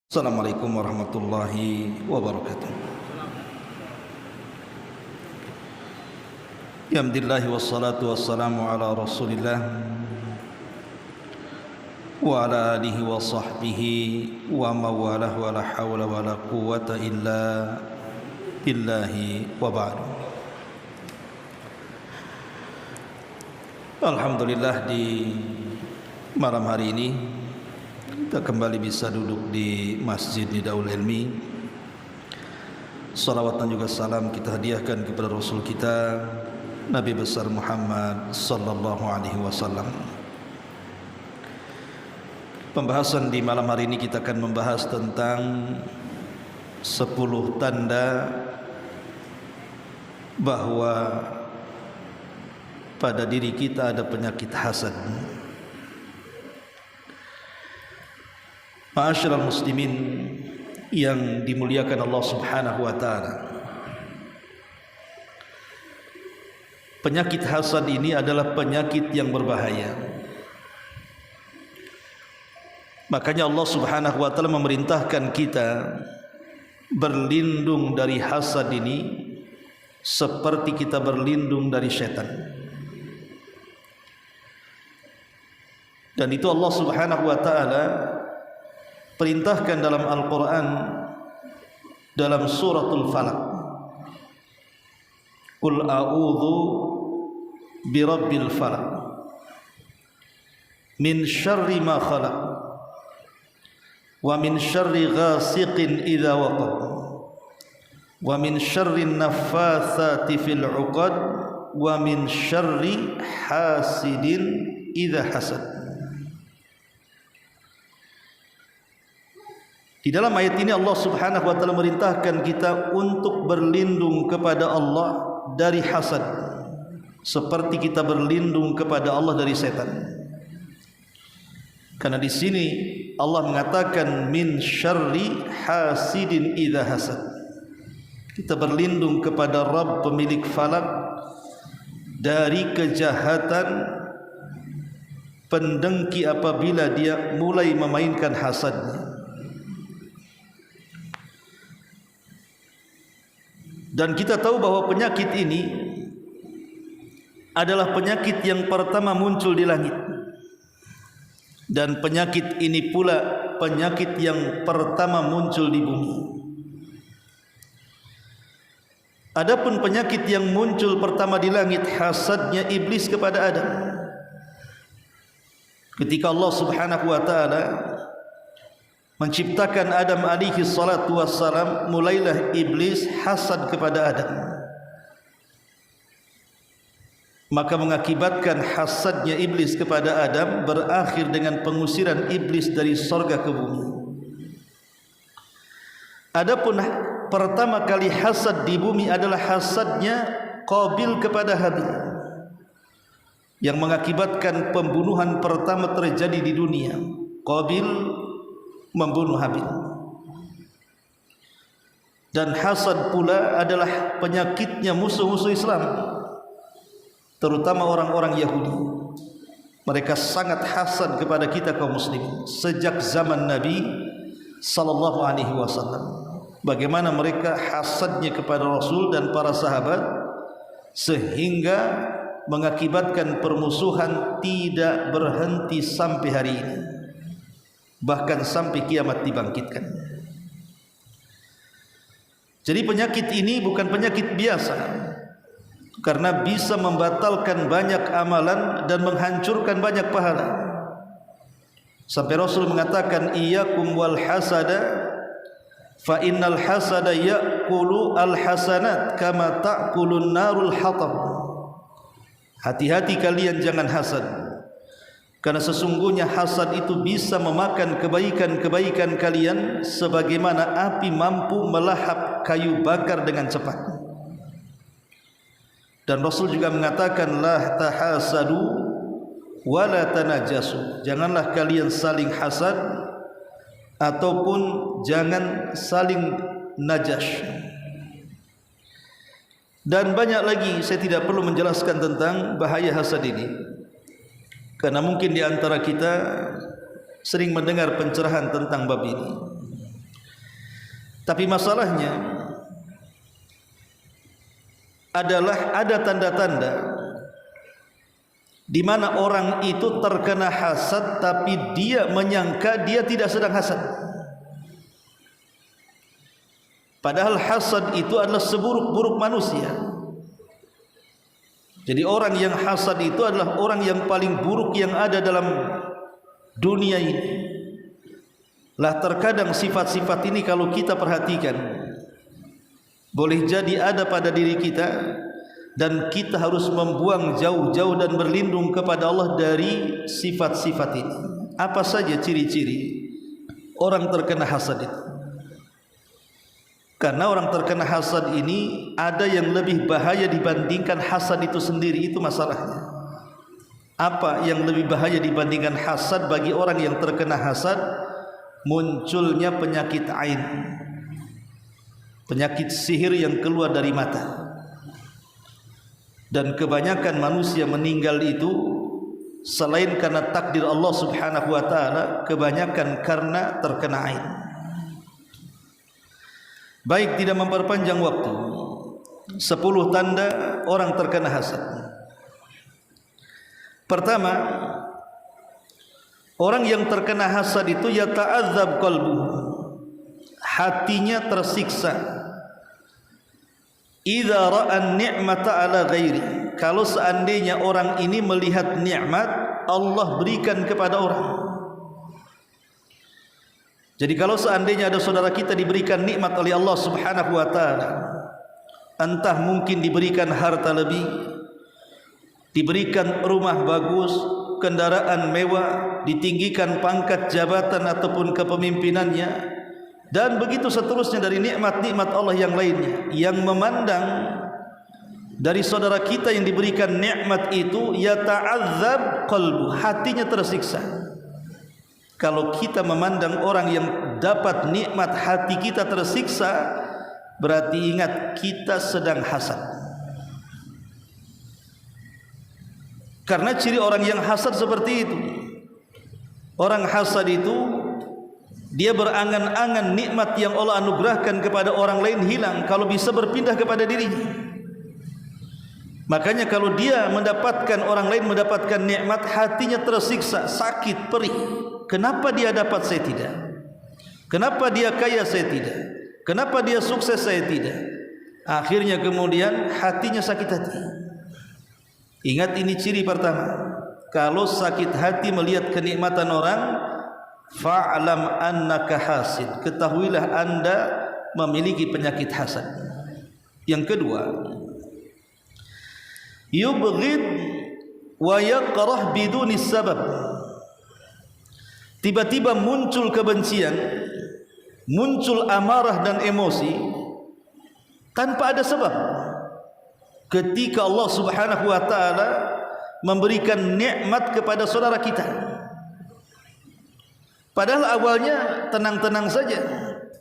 Assalamualaikum warahmatullahi wabarakatuh. Alhamdulillah wassalatu wassalamu ala Rasulillah wa ala alihi wa sahbihi wa mawalah wa la hawla wa la quwwata illa billahi wa ba'du. Alhamdulillah, di malam hari ini kita kembali bisa duduk di Masjid Nidaul Ilmi. Salawat dan juga salam kita hadiahkan kepada Rasul kita Nabi besar Muhammad sallallahu alaihi wasallam. Pembahasan di malam hari ini kita akan membahas tentang 10 tanda bahwa pada diri kita ada penyakit hasad. Ma'asyiral muslimin yang dimuliakan Allah Subhanahu wa taala. Penyakit hasad ini adalah penyakit yang berbahaya. Makanya Allah Subhanahu wa taala memerintahkan kita berlindung dari hasad ini seperti kita berlindung dari setan. Dan itu Allah Subhanahu wa taala perintahkan dalam Al-Quran dalam suratul Falaq, Qul a'udhu birabbil falaq min syarri ma khalaq wa min syarri ghasiqin idha waqab wa min syarri naffathati fil 'uqad wa min syarri hasidin idha hasad. Di dalam ayat ini Allah Subhanahu wa taala merintahkan kita untuk berlindung kepada Allah dari hasad seperti kita berlindung kepada Allah dari setan. Karena di sini Allah mengatakan min syarri hasidin idza hasad. Kita berlindung kepada Rabb pemilik falak dari kejahatan pendengki apabila dia mulai memainkan hasadnya. Dan kita tahu bahwa penyakit ini adalah penyakit yang pertama muncul di langit. Dan penyakit ini pula penyakit yang pertama muncul di bumi. Adapun penyakit yang muncul pertama di langit, hasadnya iblis kepada Adam. Ketika Allah Subhanahu wa taala menciptakan Adam alaihi salatu wassalam, mulailah iblis hasad kepada Adam. Maka mengakibatkan hasadnya iblis kepada Adam berakhir dengan pengusiran iblis dari surga ke bumi. Adapun pertama kali hasad di bumi adalah hasadnya Qabil kepada Habil, yang mengakibatkan pembunuhan pertama terjadi di dunia. Qabil membunuh Habil. Dan hasad pula adalah penyakitnya musuh-musuh Islam, terutama orang-orang Yahudi. Mereka sangat hasad kepada kita kaum muslimin sejak zaman Nabi sallallahu alaihi wasallam. Bagaimana mereka hasadnya kepada Rasul dan para sahabat sehingga mengakibatkan permusuhan tidak berhenti sampai hari ini, bahkan sampai kiamat dibangkitkan. Jadi penyakit ini bukan penyakit biasa, karena bisa membatalkan banyak amalan dan menghancurkan banyak pahala. Sampai Rasul mengatakan, iyyakum wal hasada fa innal hasada ya'kulu al hasanat kama ta'kulun narul hatab. Hati-hati kalian jangan hasad, karena sesungguhnya hasad itu bisa memakan kebaikan-kebaikan kalian sebagaimana api mampu melahap kayu bakar dengan cepat. Dan Rasul juga mengatakan, la tahasadu wa la tanajasu. Janganlah kalian saling hasad ataupun jangan saling najas. Dan banyak lagi, saya tidak perlu menjelaskan tentang bahaya hasad ini, karena mungkin di antara kita sering mendengar pencerahan tentang bab ini. Tapi masalahnya adalah ada tanda-tanda di mana orang itu terkena hasad tapi dia menyangka dia tidak sedang hasad. Padahal hasad itu adalah seburuk-buruk manusia. Jadi orang yang hasad itu adalah orang yang paling buruk yang ada dalam dunia ini. Lah terkadang sifat-sifat ini kalau kita perhatikan boleh jadi ada pada diri kita, dan kita harus membuang jauh-jauh dan berlindung kepada Allah dari sifat-sifat ini. Apa saja ciri-ciri orang terkena hasad itu? Karena orang terkena hasad ini ada yang lebih bahaya dibandingkan hasad itu sendiri, itu masalahnya. Apa yang lebih bahaya dibandingkan hasad bagi orang yang terkena hasad? Munculnya penyakit ain, penyakit sihir yang keluar dari mata. Dan kebanyakan manusia meninggal itu selain karena takdir Allah Subhanahu wa taala, kebanyakan karena terkena ain. Baik, tidak memperpanjang waktu, 10 tanda orang terkena hasad. Pertama, orang yang terkena hasad itu yata'adzab qalbuhu, hatinya tersiksa. Idza ra'a ni'mata ala ghairi, kalau seandainya orang ini melihat nikmat Allah berikan kepada orang. Jadi kalau seandainya ada saudara kita diberikan nikmat oleh Allah Subhanahu wa taala, entah mungkin diberikan harta lebih, diberikan rumah bagus, kendaraan mewah, ditinggikan pangkat jabatan ataupun kepemimpinannya, dan begitu seterusnya dari nikmat-nikmat Allah yang lainnya, yang memandang dari saudara kita yang diberikan nikmat itu yata'adzab qalbu, hatinya tersiksa. Kalau kita memandang orang yang dapat nikmat hati kita tersiksa, berarti ingat kita sedang hasad. Karena ciri orang yang hasad seperti itu. Orang hasad itu dia berangan-angan nikmat yang Allah anugerahkan kepada orang lain hilang kalau bisa berpindah kepada dirinya. Makanya kalau dia mendapatkan orang lain mendapatkan nikmat, hatinya tersiksa, sakit, perih. Kenapa dia dapat, saya tidak? Kenapa dia kaya, saya tidak? Kenapa dia sukses, saya tidak? Akhirnya kemudian hatinya sakit hati. Ingat, ini ciri pertama. Kalau sakit hati melihat kenikmatan orang, fa'lam annaka hasid, ketahuilah anda memiliki penyakit hasad. Yang kedua, yubghid wa yakrah biduni sabab. Tiba-tiba muncul kebencian, muncul amarah dan emosi tanpa ada sebab. Ketika Allah Subhanahu wa taala memberikan nikmat kepada saudara kita, padahal awalnya tenang-tenang saja,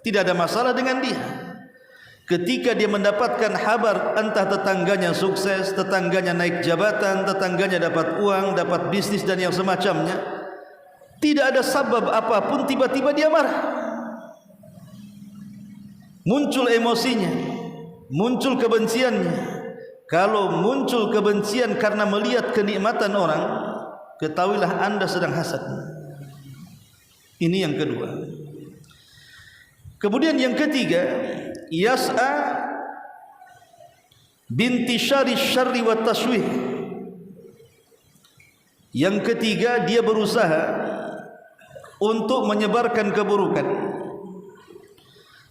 tidak ada masalah dengan dia. Ketika dia mendapatkan kabar entah tetangganya sukses, tetangganya naik jabatan, tetangganya dapat uang, dapat bisnis dan yang semacamnya, tidak ada sebab apapun tiba-tiba dia marah. Muncul emosinya, muncul kebenciannya. Kalau muncul kebencian karena melihat kenikmatan orang, ketahuilah anda sedang hasad. Ini yang kedua. Kemudian yang ketiga, yas'a bintishari syarri wa taswih. Yang ketiga, dia berusaha untuk menyebarkan keburukan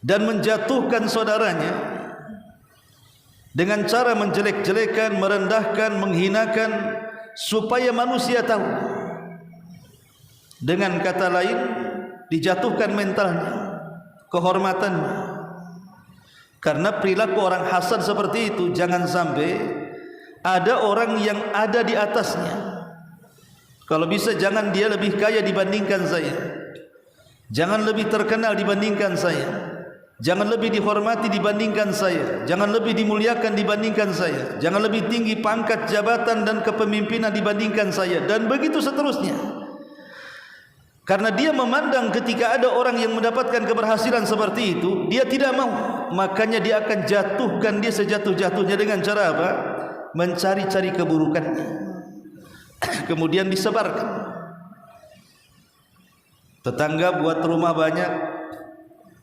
dan menjatuhkan saudaranya dengan cara menjelek-jelekan, merendahkan, menghinakan, supaya manusia tahu. Dengan kata lain, dijatuhkan mentalnya, kehormatannya. Karena perilaku orang hasad seperti itu, jangan sampai ada orang yang ada di atasnya. Kalau bisa jangan dia lebih kaya dibandingkan saya, jangan lebih terkenal dibandingkan saya, jangan lebih dihormati dibandingkan saya, jangan lebih dimuliakan dibandingkan saya, jangan lebih tinggi pangkat jabatan dan kepemimpinan dibandingkan saya, dan begitu seterusnya. Karena dia memandang ketika ada orang yang mendapatkan keberhasilan seperti itu, dia tidak mau. Makanya dia akan jatuhkan dia sejatuh-jatuhnya dengan cara apa? Mencari-cari keburukannya. Kemudian disebarkan. Tetangga buat rumah banyak,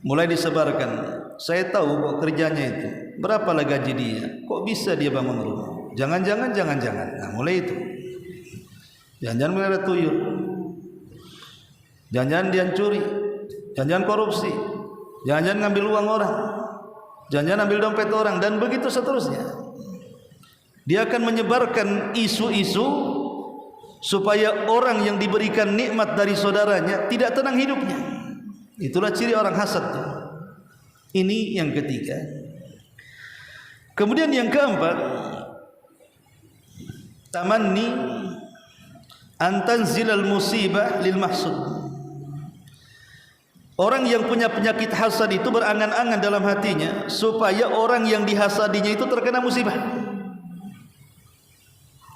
mulai disebarkan. Saya tahu kok kerjanya itu. Berapalah gaji dia? Kok bisa dia bangun rumah? Jangan-jangan. Nah, mulai itu. Jangan-jangan melihara tuyul. Jangan-jangan dia curi, jangan-jangan korupsi, jangan-jangan ngambil uang orang, jangan-jangan ambil dompet orang, dan begitu seterusnya. Dia akan menyebarkan isu-isu supaya orang yang diberikan nikmat dari saudaranya tidak tenang hidupnya. Itulah ciri orang hasad. Ini yang ketiga. Kemudian yang keempat, tamanni antanzilal musibah lil mahsud. Orang yang punya penyakit hasad itu berangan-angan dalam hatinya supaya orang yang dihasadinya itu terkena musibah.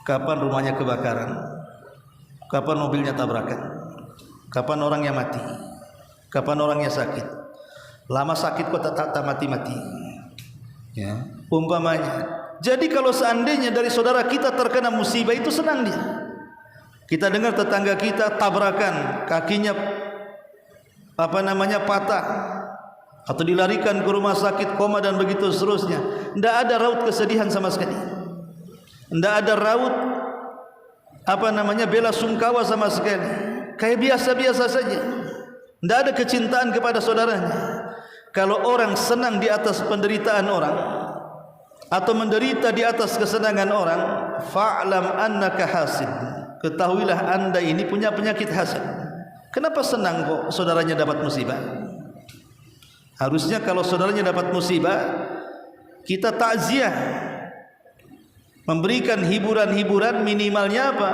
Kapan rumahnya kebakaran? Kapan mobilnya tabrakan? Kapan orangnya mati? Kapan orangnya sakit? Lama sakit kok tak mati-mati. Ya, umpamanya. Jadi kalau seandainya dari saudara kita terkena musibah itu senang dia. Kita dengar tetangga kita tabrakan, kakinya patah atau dilarikan ke rumah sakit, koma dan begitu seterusnya. Tidak ada raut kesedihan sama sekali. Tidak ada raut bela sungkawa sama sekali. Kayak biasa-biasa saja. Tidak ada kecintaan kepada saudaranya. Kalau orang senang di atas penderitaan orang atau menderita di atas kesenangan orang, fa'lam annaka hasid. Ketahuilah anda ini punya penyakit hasad. Kenapa senang kok saudaranya dapat musibah? Harusnya kalau saudaranya dapat musibah, kita takziah, memberikan hiburan-hiburan, minimalnya apa?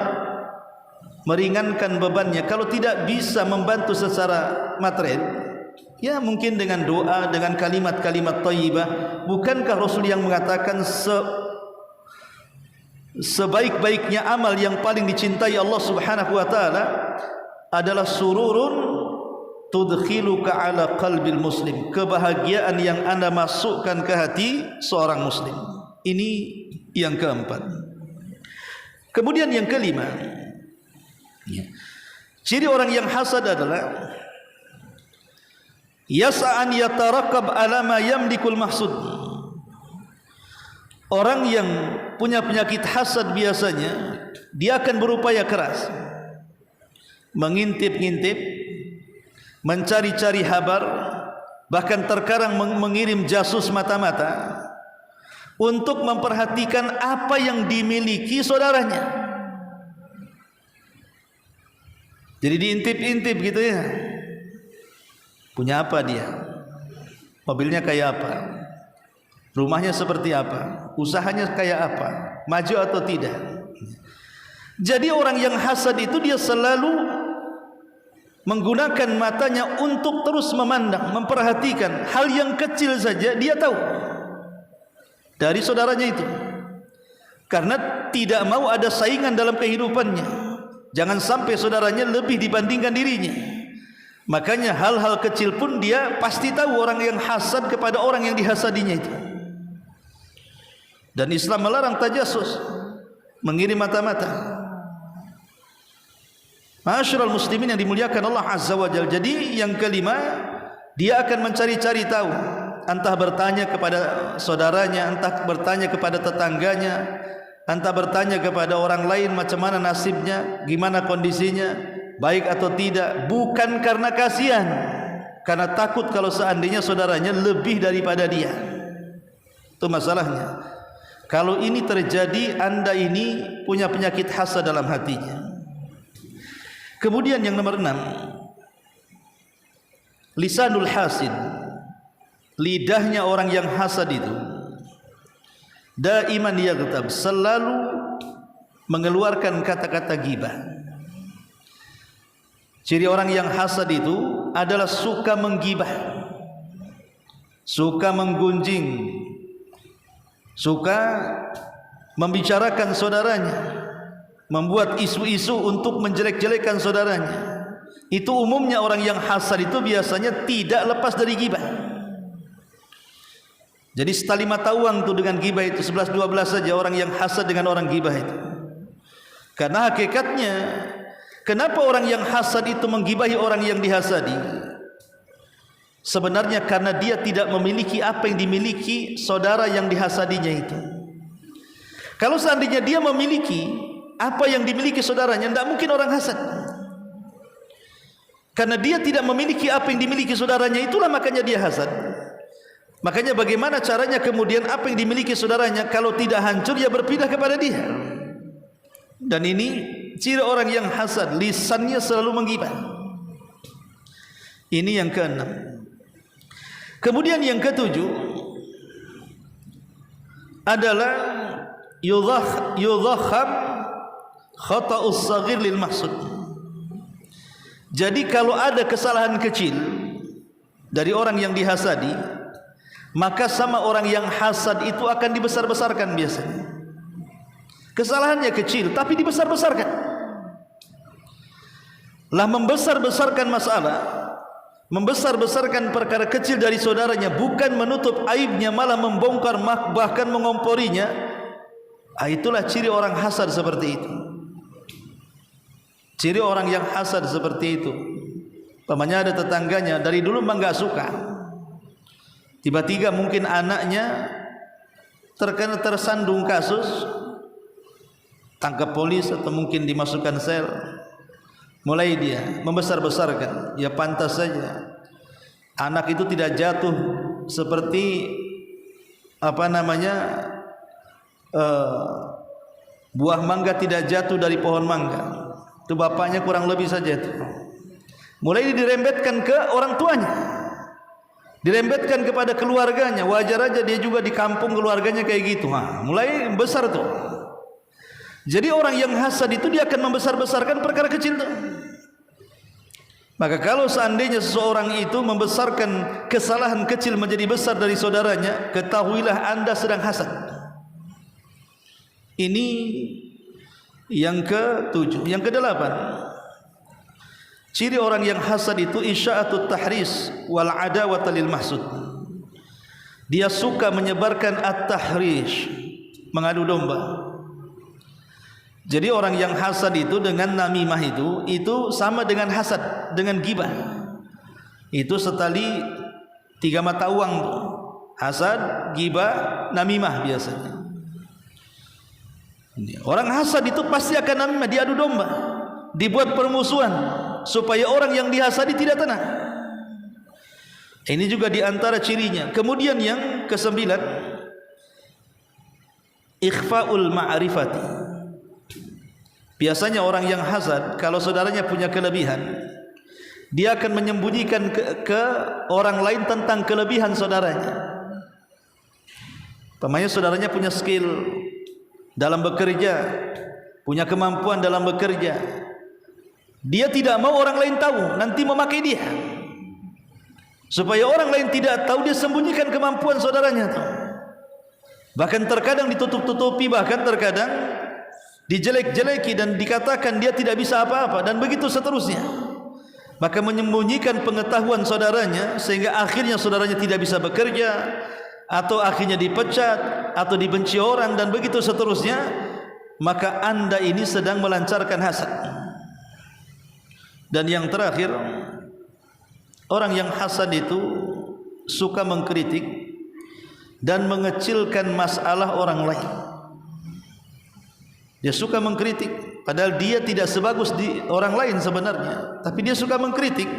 Meringankan bebannya. Kalau tidak bisa membantu secara material, ya mungkin dengan doa, dengan kalimat-kalimat thayyibah. Bukankah Rasul yang mengatakan sebaik-baiknya amal yang paling dicintai Allah Subhanahu wa taala adalah sururun tudkhiluka ala qalbil muslim, kebahagiaan yang anda masukkan ke hati seorang muslim. Ini yang keempat. Kemudian yang kelima, ciri orang yang hasad adalah yas'an yatarakab ala ma yamlikul mahsud. Orang yang punya penyakit hasad biasanya dia akan berupaya keras, mengintip-ngintip, mencari-cari kabar, bahkan terkadang mengirim jasus mata-mata untuk memperhatikan apa yang dimiliki saudaranya. Jadi diintip-intip gitu ya. Punya apa dia? Mobilnya kayak apa? Rumahnya seperti apa? Usahanya kayak apa? Maju atau tidak? Jadi orang yang hasad itu dia selalu menggunakan matanya untuk terus memandang, memperhatikan hal yang kecil saja dia tahu dari saudaranya itu, karena tidak mau ada saingan dalam kehidupannya. Jangan sampai saudaranya lebih dibandingkan dirinya. Makanya hal-hal kecil pun dia pasti tahu orang yang hasad kepada orang yang dihasadinya itu. Dan Islam melarang tajassus, mengirim mata-mata. Ma'asyiral muslimin yang dimuliakan Allah Azza wa Jalla. Jadi yang kelima, dia akan mencari-cari tahu, entah bertanya kepada saudaranya, entah bertanya kepada tetangganya, entah bertanya kepada orang lain macam mana nasibnya, gimana kondisinya, baik atau tidak, bukan karena kasihan, karena takut kalau seandainya saudaranya lebih daripada dia. Itu masalahnya. Kalau ini terjadi, anda ini punya penyakit hasad dalam hatinya. Kemudian yang nomor 6, lisanul hasid, lidahnya orang yang hasad itu daiman yaghtab, selalu mengeluarkan kata-kata ghibah. Ciri orang yang hasad itu adalah suka menggibah, suka menggunjing, suka membicarakan saudaranya, membuat isu-isu untuk menjelek-jelekan saudaranya. Itu umumnya orang yang hasad itu biasanya tidak lepas dari ghibah. Jadi setali mata uang tuh dengan ghibah itu 11-12 saja orang yang hasad dengan orang ghibah itu. Karena hakikatnya kenapa orang yang hasad itu menggibahi orang yang dihasadi? Sebenarnya karena dia tidak memiliki apa yang dimiliki saudara yang dihasadinya itu. Kalau seandainya dia memiliki apa yang dimiliki saudaranya, tidak mungkin orang hasad. Karena dia tidak memiliki apa yang dimiliki saudaranya, itulah makanya dia hasad. Makanya bagaimana caranya kemudian apa yang dimiliki saudaranya kalau tidak hancur, ya berpindah kepada dia. Dan ini ciri orang yang hasad, lisannya selalu menggibah. Ini yang keenam. Kemudian yang ketujuh adalah yudhakham khata'us saghir lil mahsud. Jadi kalau ada kesalahan kecil dari orang yang dihasadi, maka sama orang yang hasad itu akan dibesar-besarkan biasanya. Kesalahannya kecil tapi dibesar-besarkan. Lah membesar-besarkan masalah, membesar-besarkan perkara kecil dari saudaranya, bukan menutup aibnya, malah membongkar bahkan mengomporinya. Itulah ciri orang hasad seperti itu. Ciri orang yang hasad seperti itu. Pamannya ada tetangganya dari dulu memang enggak suka. Tiba-tiba mungkin anaknya terkena tersandung kasus, tangkap polis atau mungkin dimasukkan sel. Mulai dia membesar-besarkan. Ya pantas saja anak itu tidak jatuh seperti buah mangga tidak jatuh dari pohon mangga. Itu bapaknya kurang lebih saja itu. Mulai dirembetkan ke orang tuanya, dirembetkan kepada keluarganya. Wajar aja dia juga di kampung keluarganya kayak gitu. Mulai besar tuh. Jadi orang yang hasad itu dia akan membesar-besarkan perkara kecil tuh. Maka kalau seandainya seseorang itu membesarkan kesalahan kecil menjadi besar dari saudaranya, ketahuilah Anda sedang hasad. Ini yang ke-7. Yang ke-8, ciri orang yang hasad itu isya'atut tahris wal adawata lil mahsud. Dia suka menyebarkan at-tahrish, mengadu domba. Jadi orang yang hasad itu dengan namimah itu sama dengan hasad, dengan ghibah. Itu setali 3 mata uang. Hasad, ghibah, namimah biasanya. Orang hasad itu pasti akan namimah, diadu domba, dibuat permusuhan supaya orang yang dihasadi tidak tenang. Ini juga diantara cirinya. Kemudian yang ke-9, ikhfa'ul ma'rifati. Biasanya orang yang hasad kalau saudaranya punya kelebihan, dia akan menyembunyikan ke orang lain tentang kelebihan saudaranya. Pamannya saudaranya punya skill dalam bekerja, punya kemampuan dalam bekerja, dia tidak mau orang lain tahu, nanti memakai dia. Supaya orang lain tidak tahu, dia sembunyikan kemampuan saudaranya tuh. Bahkan terkadang ditutup-tutupi, bahkan terkadang dijelek-jeleki dan dikatakan dia tidak bisa apa-apa, dan begitu seterusnya. Maka menyembunyikan pengetahuan saudaranya sehingga akhirnya saudaranya tidak bisa bekerja, atau akhirnya dipecat, atau dibenci orang, dan begitu seterusnya. Maka Anda ini sedang melancarkan hasad. Dan yang terakhir, orang yang hasad itu suka mengkritik dan mengecilkan masalah orang lain. Dia suka mengkritik, padahal dia tidak sebagus di orang lain sebenarnya, tapi dia suka mengkritik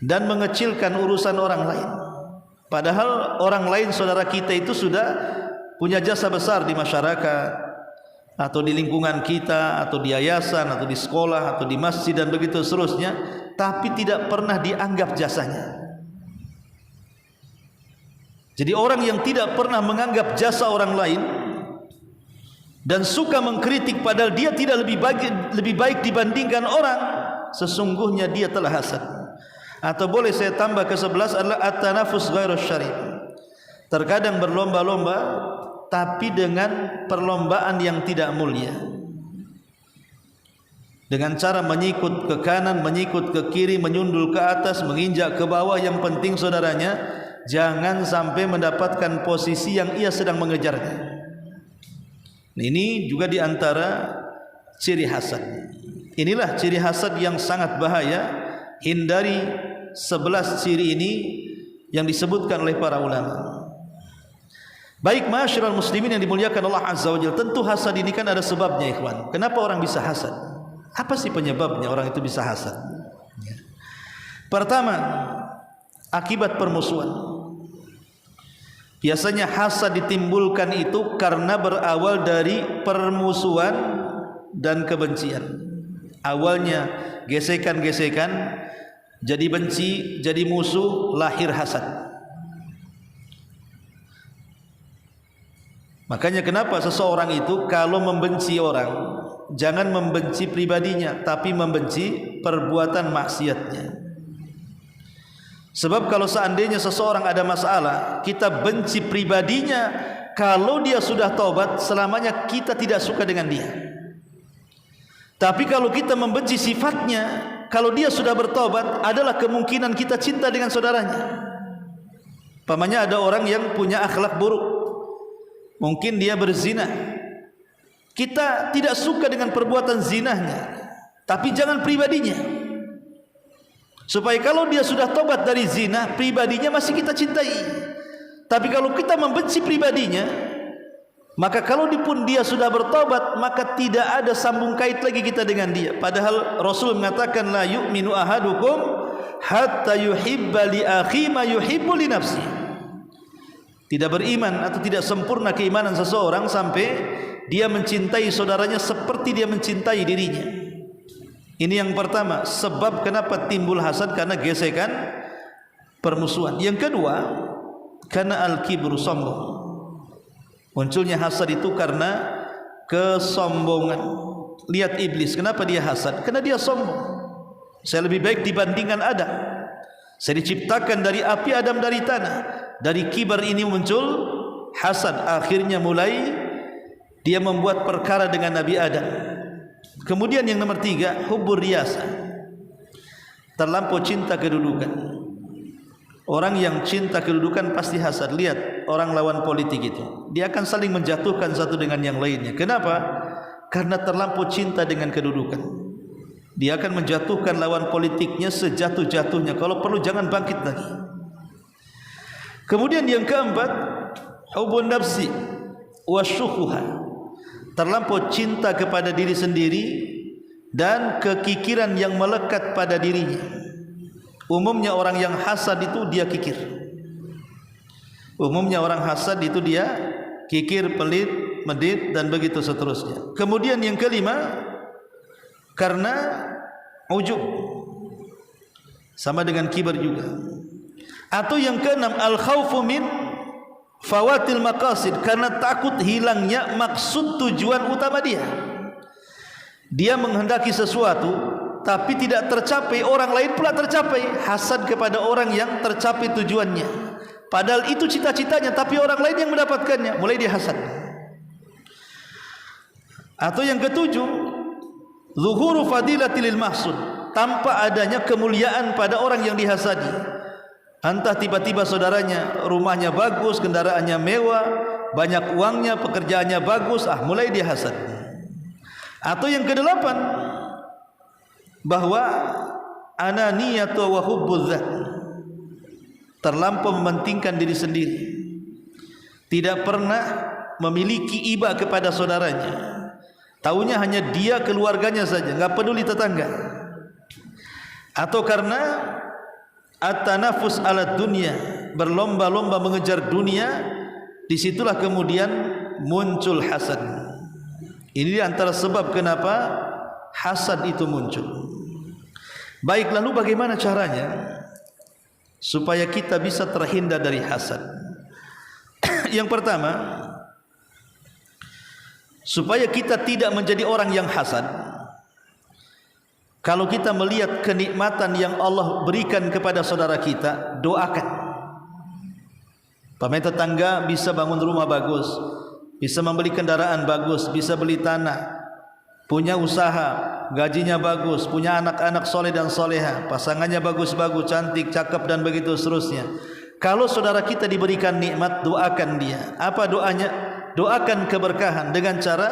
dan mengecilkan urusan orang lain. Padahal orang lain, saudara kita itu sudah punya jasa besar di masyarakat, atau di lingkungan kita, atau di yayasan, atau di sekolah, atau di masjid, dan begitu seterusnya, tapi tidak pernah dianggap jasanya. Jadi orang yang tidak pernah menganggap jasa orang lain dan suka mengkritik padahal dia tidak lebih baik dibandingkan orang, sesungguhnya dia telah hasad. Atau boleh saya tambah ke-11 adalah at-tanafus ghairu syar'i. Terkadang berlomba-lomba tapi dengan perlombaan yang tidak mulia. dengan cara menyikut ke kanan, menyikut ke kiri, menyundul ke atas, menginjak ke bawah. Yang penting saudaranya jangan sampai mendapatkan posisi yang ia sedang mengejarnya. Ini juga diantara ciri hasad. Inilah ciri hasad yang sangat bahaya. Hindari 11 ciri ini yang disebutkan oleh para ulama. Baik ma'asyiral muslimin yang dimuliakan Allah Azza wa Jalla, tentu hasad ini kan ada sebabnya ikhwan. Kenapa orang bisa hasad? Apa sih penyebabnya orang itu bisa hasad? Pertama, akibat permusuhan. Biasanya hasad ditimbulkan itu karena berawal dari permusuhan dan kebencian. Awalnya gesekan-gesekan, jadi benci, jadi musuh, lahir hasad. Makanya kenapa seseorang itu kalau membenci orang, jangan membenci pribadinya, tapi membenci perbuatan maksiatnya. Sebab kalau seandainya seseorang ada masalah, kita benci pribadinya, kalau dia sudah taubat, selamanya kita tidak suka dengan dia. Tapi kalau kita membenci sifatnya, kalau dia sudah bertaubat, adalah kemungkinan kita cinta dengan saudaranya. Pamannya ada orang yang punya akhlak buruk, mungkin dia berzina, kita tidak suka dengan perbuatan zinahnya, tapi jangan pribadinya, supaya kalau dia sudah tobat dari zina, pribadinya masih kita cintai. Tapi kalau kita membenci pribadinya, maka kalau pun dia sudah bertobat, maka tidak ada sambung kait lagi kita dengan dia. Padahal Rasul mengatakan, la yu'minu ahadukum hatta yuhibba li akhi ma yuhibbu li nafsi. Tidak beriman atau tidak sempurna keimanan seseorang sampai dia mencintai saudaranya seperti dia mencintai dirinya. Ini yang pertama, sebab kenapa timbul hasad, karena gesekan, permusuhan. Yang kedua, karena al-kibru, sombong. Munculnya hasad itu karena kesombongan. Lihat iblis, kenapa dia hasad? Karena dia sombong. Saya lebih baik dibandingkan Adam. Saya diciptakan dari api, Adam dari tanah. Dari kibar ini muncul hasad. Akhirnya mulai dia membuat perkara dengan Nabi Adam. Kemudian yang nomor 3, hubbur riyasa, terlampau cinta kedudukan. Orang yang cinta kedudukan pasti hasad. Lihat orang lawan politik itu, dia akan saling menjatuhkan satu dengan yang lainnya. Kenapa? Karena terlampau cinta dengan kedudukan. Dia akan menjatuhkan lawan politiknya sejatuh-jatuhnya. Kalau perlu jangan bangkit lagi. Kemudian yang keempat, hubbun nafsi wasyuhuha, terlampau cinta kepada diri sendiri dan kekikiran yang melekat pada dirinya. Umumnya orang yang hasad itu dia kikir. Umumnya orang hasad itu dia kikir, pelit, medit, dan begitu seterusnya. Kemudian yang kelima, karena ujub, sama dengan kibar juga. Atau yang keenam, al-khawfu min fawatil maqasid, karena takut hilangnya maksud tujuan utama dia. Dia menghendaki sesuatu tapi tidak tercapai, orang lain pula tercapai. Hasad kepada orang yang tercapai tujuannya, padahal itu cita-citanya, tapi orang lain yang mendapatkannya, mulai dia hasad. Atau yang ketujuh, zuhuru fadilatil mahsud, tanpa adanya kemuliaan pada orang yang dihasadi. Entah tiba-tiba saudaranya rumahnya bagus, kendaraannya mewah, banyak uangnya, pekerjaannya bagus, mulai dia hasad. Atau yang kedelapan, bahwa ananiyatu wa hubbuz zat, terlampau mementingkan diri sendiri, tidak pernah memiliki iba kepada saudaranya, taunya hanya dia, keluarganya saja, enggak peduli tetangga. Atau karena at-tanafus ala dunia, berlomba-lomba mengejar dunia, disitulah kemudian muncul hasad. Ini antara sebab kenapa hasad itu muncul. Baik, lalu bagaimana caranya supaya kita bisa terhindar dari hasad? Yang pertama, supaya kita tidak menjadi orang yang hasad, kalau kita melihat kenikmatan yang Allah berikan kepada saudara kita, doakan. Pemain tetangga bisa bangun rumah bagus, bisa membeli kendaraan bagus, bisa beli tanah, punya usaha, gajinya bagus, punya anak-anak soleh dan soleha, pasangannya bagus-bagus, cantik, cakep dan begitu seterusnya. Kalau saudara kita diberikan nikmat, doakan dia. Apa doanya? Doakan keberkahan dengan cara,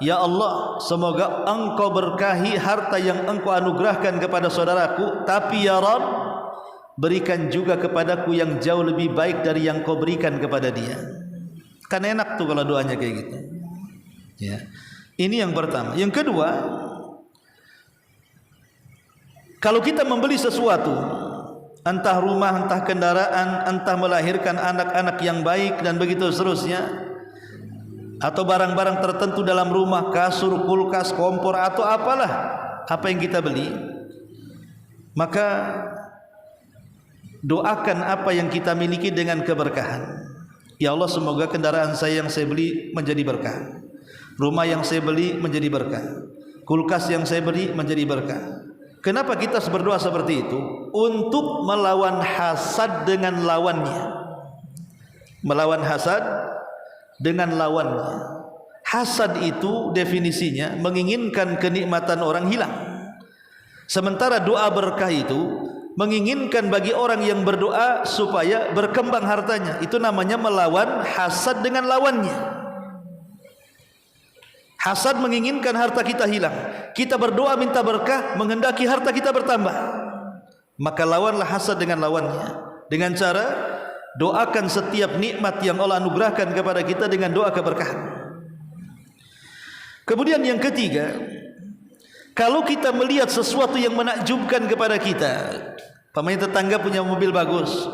ya Allah, semoga engkau berkahi harta yang engkau anugerahkan kepada saudaraku, tapi ya Rabb, berikan juga kepadaku yang jauh lebih baik dari yang kau berikan kepada dia. Kan enak tuh kalau doanya kayak gitu. Ya. Ini yang pertama. Yang kedua, kalau kita membeli sesuatu, entah rumah, entah kendaraan, entah melahirkan anak-anak yang baik dan begitu seterusnya, atau barang-barang tertentu dalam rumah, kasur, kulkas, kompor atau apalah, apa yang kita beli, maka doakan apa yang kita miliki dengan keberkahan. Ya Allah, semoga kendaraan saya yang saya beli menjadi berkah, rumah yang saya beli menjadi berkah, kulkas yang saya beli menjadi berkah. Kenapa kita berdoa seperti itu? Untuk melawan hasad dengan lawannya. Melawan hasad dengan lawannya. Hasad itu definisinya menginginkan kenikmatan orang hilang. Sementara doa berkah itu menginginkan bagi orang yang berdoa supaya berkembang hartanya. Itu namanya melawan hasad dengan lawannya. Hasad menginginkan harta kita hilang. Kita berdoa minta berkah, menghendaki harta kita bertambah. Maka lawanlah hasad dengan lawannya. Dengan cara doakan setiap nikmat yang Allah anugerahkan kepada kita dengan doa keberkahan. Kemudian yang ketiga, kalau kita melihat sesuatu yang menakjubkan kepada kita, pamannya tetangga punya mobil bagus,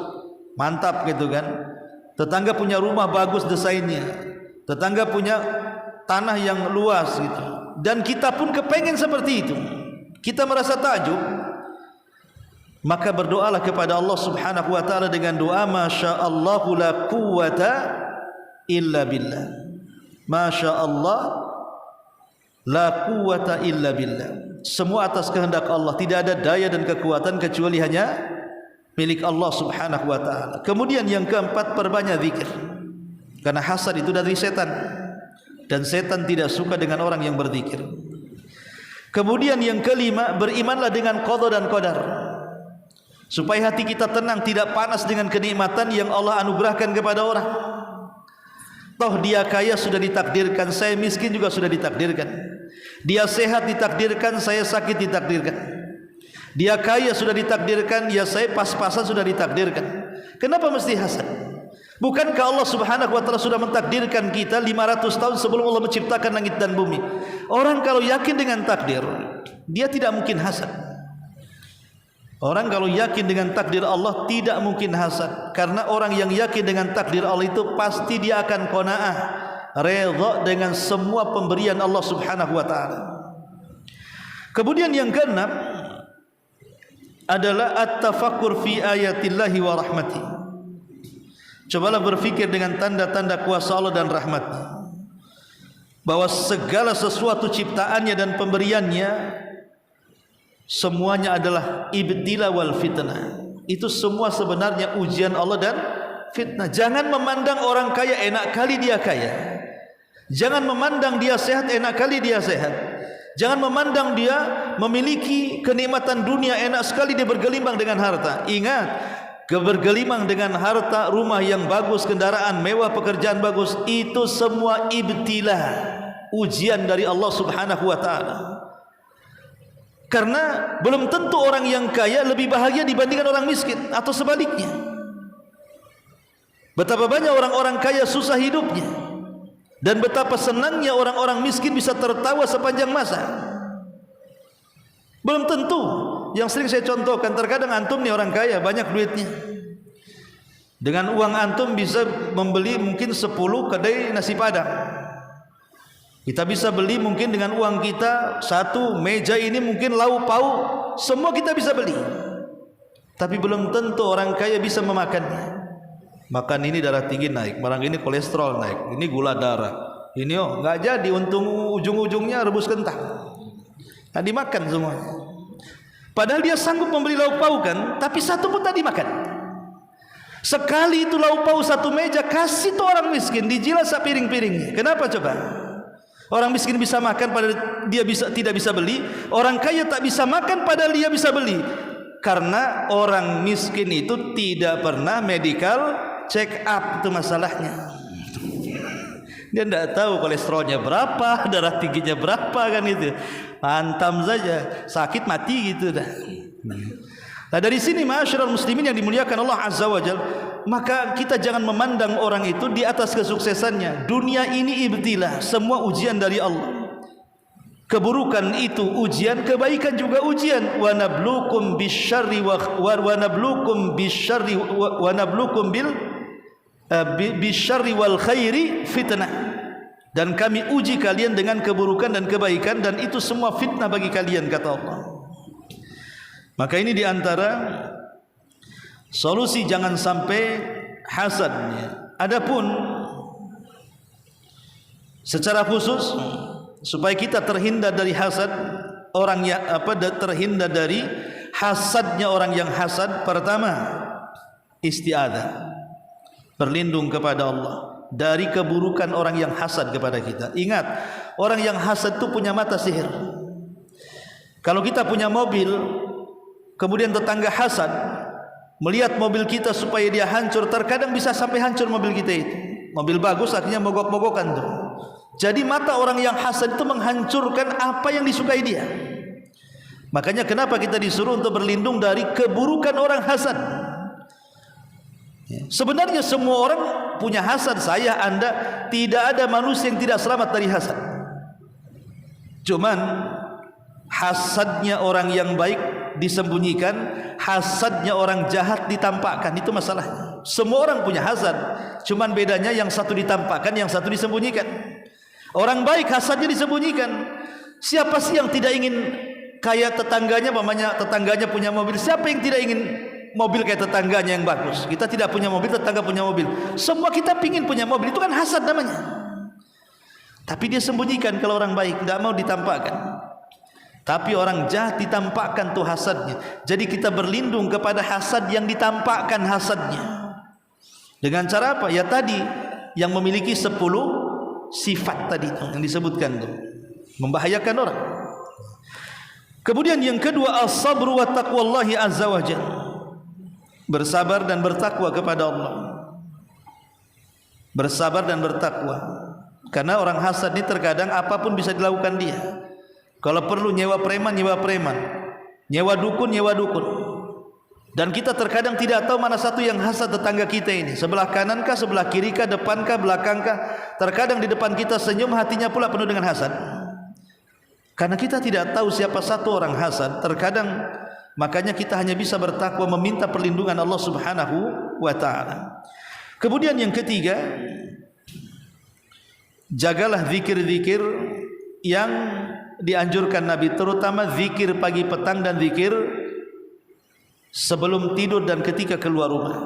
mantap gitu kan. Tetangga punya rumah bagus desainnya. Tetangga punya tanah yang luas gitu, dan kita pun kepengen seperti itu, kita merasa takjub, maka berdoalah kepada Allah Subhanahu wa ta'ala dengan doa masyaallahu la quwwata illa billah. Masyaallah la quwwata illa billah. Semua atas kehendak Allah, tidak ada daya dan kekuatan kecuali hanya milik Allah Subhanahu wa ta'ala. Kemudian yang keempat, perbanyak zikir, karena hasad itu dari setan, dan setan tidak suka dengan orang yang berzikir. Kemudian yang kelima, berimanlah dengan qada dan qadar, supaya hati kita tenang, tidak panas dengan kenikmatan yang Allah anugerahkan kepada orang. Toh dia kaya sudah ditakdirkan, saya miskin juga sudah ditakdirkan. Dia sehat ditakdirkan, saya sakit ditakdirkan. Dia kaya sudah ditakdirkan, ya saya pas-pasan sudah ditakdirkan. Kenapa mesti hasad? Bukankah Allah Subhanahu wa ta'ala sudah mentakdirkan kita 500 tahun sebelum Allah menciptakan langit dan bumi? Orang kalau yakin dengan takdir, dia tidak mungkin hasad. Orang kalau yakin dengan takdir Allah tidak mungkin hasad. Karena orang yang yakin dengan takdir Allah itu pasti dia akan qanaah, redha dengan semua pemberian Allah Subhanahu wa ta'ala. Kemudian yang keenam adalah at-tafakkur fi ayatillahi wa rahmati. Cobalah berfikir dengan tanda-tanda kuasa Allah dan rahmatnya, bahwa segala sesuatu ciptaannya dan pemberiannya semuanya adalah ibtila wal fitnah. Itu semua sebenarnya ujian Allah dan fitnah. Jangan memandang orang kaya enak kali dia kaya. Jangan memandang dia sehat enak kali dia sehat. Jangan memandang dia memiliki kenikmatan dunia enak sekali dia bergelimang dengan harta. Ingat, bergelimang dengan harta, rumah yang bagus, kendaraan mewah, pekerjaan bagus, itu semua ibtila, ujian dari Allah Subhanahu wa ta'ala. Karena belum tentu orang yang kaya lebih bahagia dibandingkan orang miskin, atau sebaliknya. Betapa banyak orang-orang kaya susah hidupnya, dan betapa senangnya orang-orang miskin bisa tertawa sepanjang masa. Belum tentu. Yang sering saya contohkan, terkadang antum nih orang kaya, banyak duitnya. Dengan uang antum bisa membeli mungkin 10 kedai nasi padang. Kita bisa beli mungkin dengan uang kita 1 meja ini mungkin lauk pauk, semua kita bisa beli. Tapi belum tentu orang kaya bisa memakannya. Makan ini darah tinggi naik, barang ini kolesterol naik, ini gula darah, ini nggak jadi, untung ujung-ujungnya rebus kentang, nah dimakan semuanya. Padahal dia sanggup membeli lauk paukan, tapi satu pun tak dimakan. Sekali itu lauk pauk 1 meja, kasih tuh orang miskin, dijilat sepiring-piringnya. Kenapa coba? Orang miskin bisa makan padahal dia tidak bisa beli, orang kaya tak bisa makan padahal dia bisa beli. Karena orang miskin itu tidak pernah medical check up, itu masalahnya. Dia tidak tahu kolesterolnya berapa, darah tingginya berapa, kan itu. Hantam saja, sakit mati gitu dah. Nah dari sini ma'asyiral muslimin yang dimuliakan Allah Azza wa Jalla, maka kita jangan memandang orang itu di atas kesuksesannya. Dunia ini ibtilah, semua ujian dari Allah. Keburukan itu ujian, kebaikan juga ujian. Wa nabluukum bisyarri wa nabluukum bisyarri wa nabluukum bisyarri wal khairi fitnah. Dan kami uji kalian dengan keburukan dan kebaikan, dan itu semua fitnah bagi kalian, kata Allah. Maka ini diantara solusi jangan sampai hasad. Adapun secara khusus supaya kita terhindar dari hasad orang yang terhindar dari hasadnya orang yang hasad, pertama isti'adzah, berlindung kepada Allah dari keburukan orang yang hasad kepada kita. Ingat, orang yang hasad itu punya mata sihir. Kalau kita punya mobil, kemudian tetangga hasad melihat mobil kita supaya dia hancur, terkadang bisa sampai hancur mobil kita itu. Mobil bagus akhirnya mogok-mogokan tuh. Jadi mata orang yang hasad itu menghancurkan apa yang disukai dia. Makanya kenapa kita disuruh untuk berlindung dari keburukan orang hasad. Sebenarnya semua orang punya hasad, saya, Anda, tidak ada manusia yang tidak selamat dari hasad. Cuman hasadnya orang yang baik disembunyikan, hasadnya orang jahat ditampakkan, itu masalahnya. Semua orang punya hasad, cuman bedanya yang satu ditampakkan, yang satu disembunyikan. Orang baik hasadnya disembunyikan. Siapa sih yang tidak ingin kayak tetangganya? Mamanya tetangganya punya mobil, siapa yang tidak ingin mobil kayak tetangganya yang bagus? Kita tidak punya mobil, tetangga punya mobil. Semua kita pingin punya mobil, itu kan hasad namanya. Tapi dia sembunyikan kalau orang baik, tidak mau ditampakkan. Tapi orang jahat ditampakkan tuh hasadnya. Jadi kita berlindung kepada hasad yang ditampakkan hasadnya. Dengan cara apa? Ya tadi, yang memiliki 10 sifat tadi yang disebutkan tuh, membahayakan orang. Kemudian yang kedua, as-sabru wa taqwallahi azza wa jalla, bersabar dan bertakwa kepada Allah. Bersabar dan bertakwa. Karena orang hasad ini terkadang apapun bisa dilakukan dia. Kalau perlu nyewa preman, nyewa preman, nyewa dukun, nyewa dukun. Dan kita terkadang tidak tahu mana satu yang hasad tetangga kita ini. Sebelah kanan kah, sebelah kiri kah, depan kah, belakang kah. Terkadang di depan kita senyum, hatinya pula penuh dengan hasad. Karena kita tidak tahu siapa satu orang hasad. Terkadang makanya kita hanya bisa bertakwa, meminta perlindungan Allah Subhanahu wa ta'ala. Kemudian yang ketiga, jagalah zikir-zikir yang dianjurkan Nabi, terutama zikir pagi petang dan zikir sebelum tidur dan ketika keluar rumah.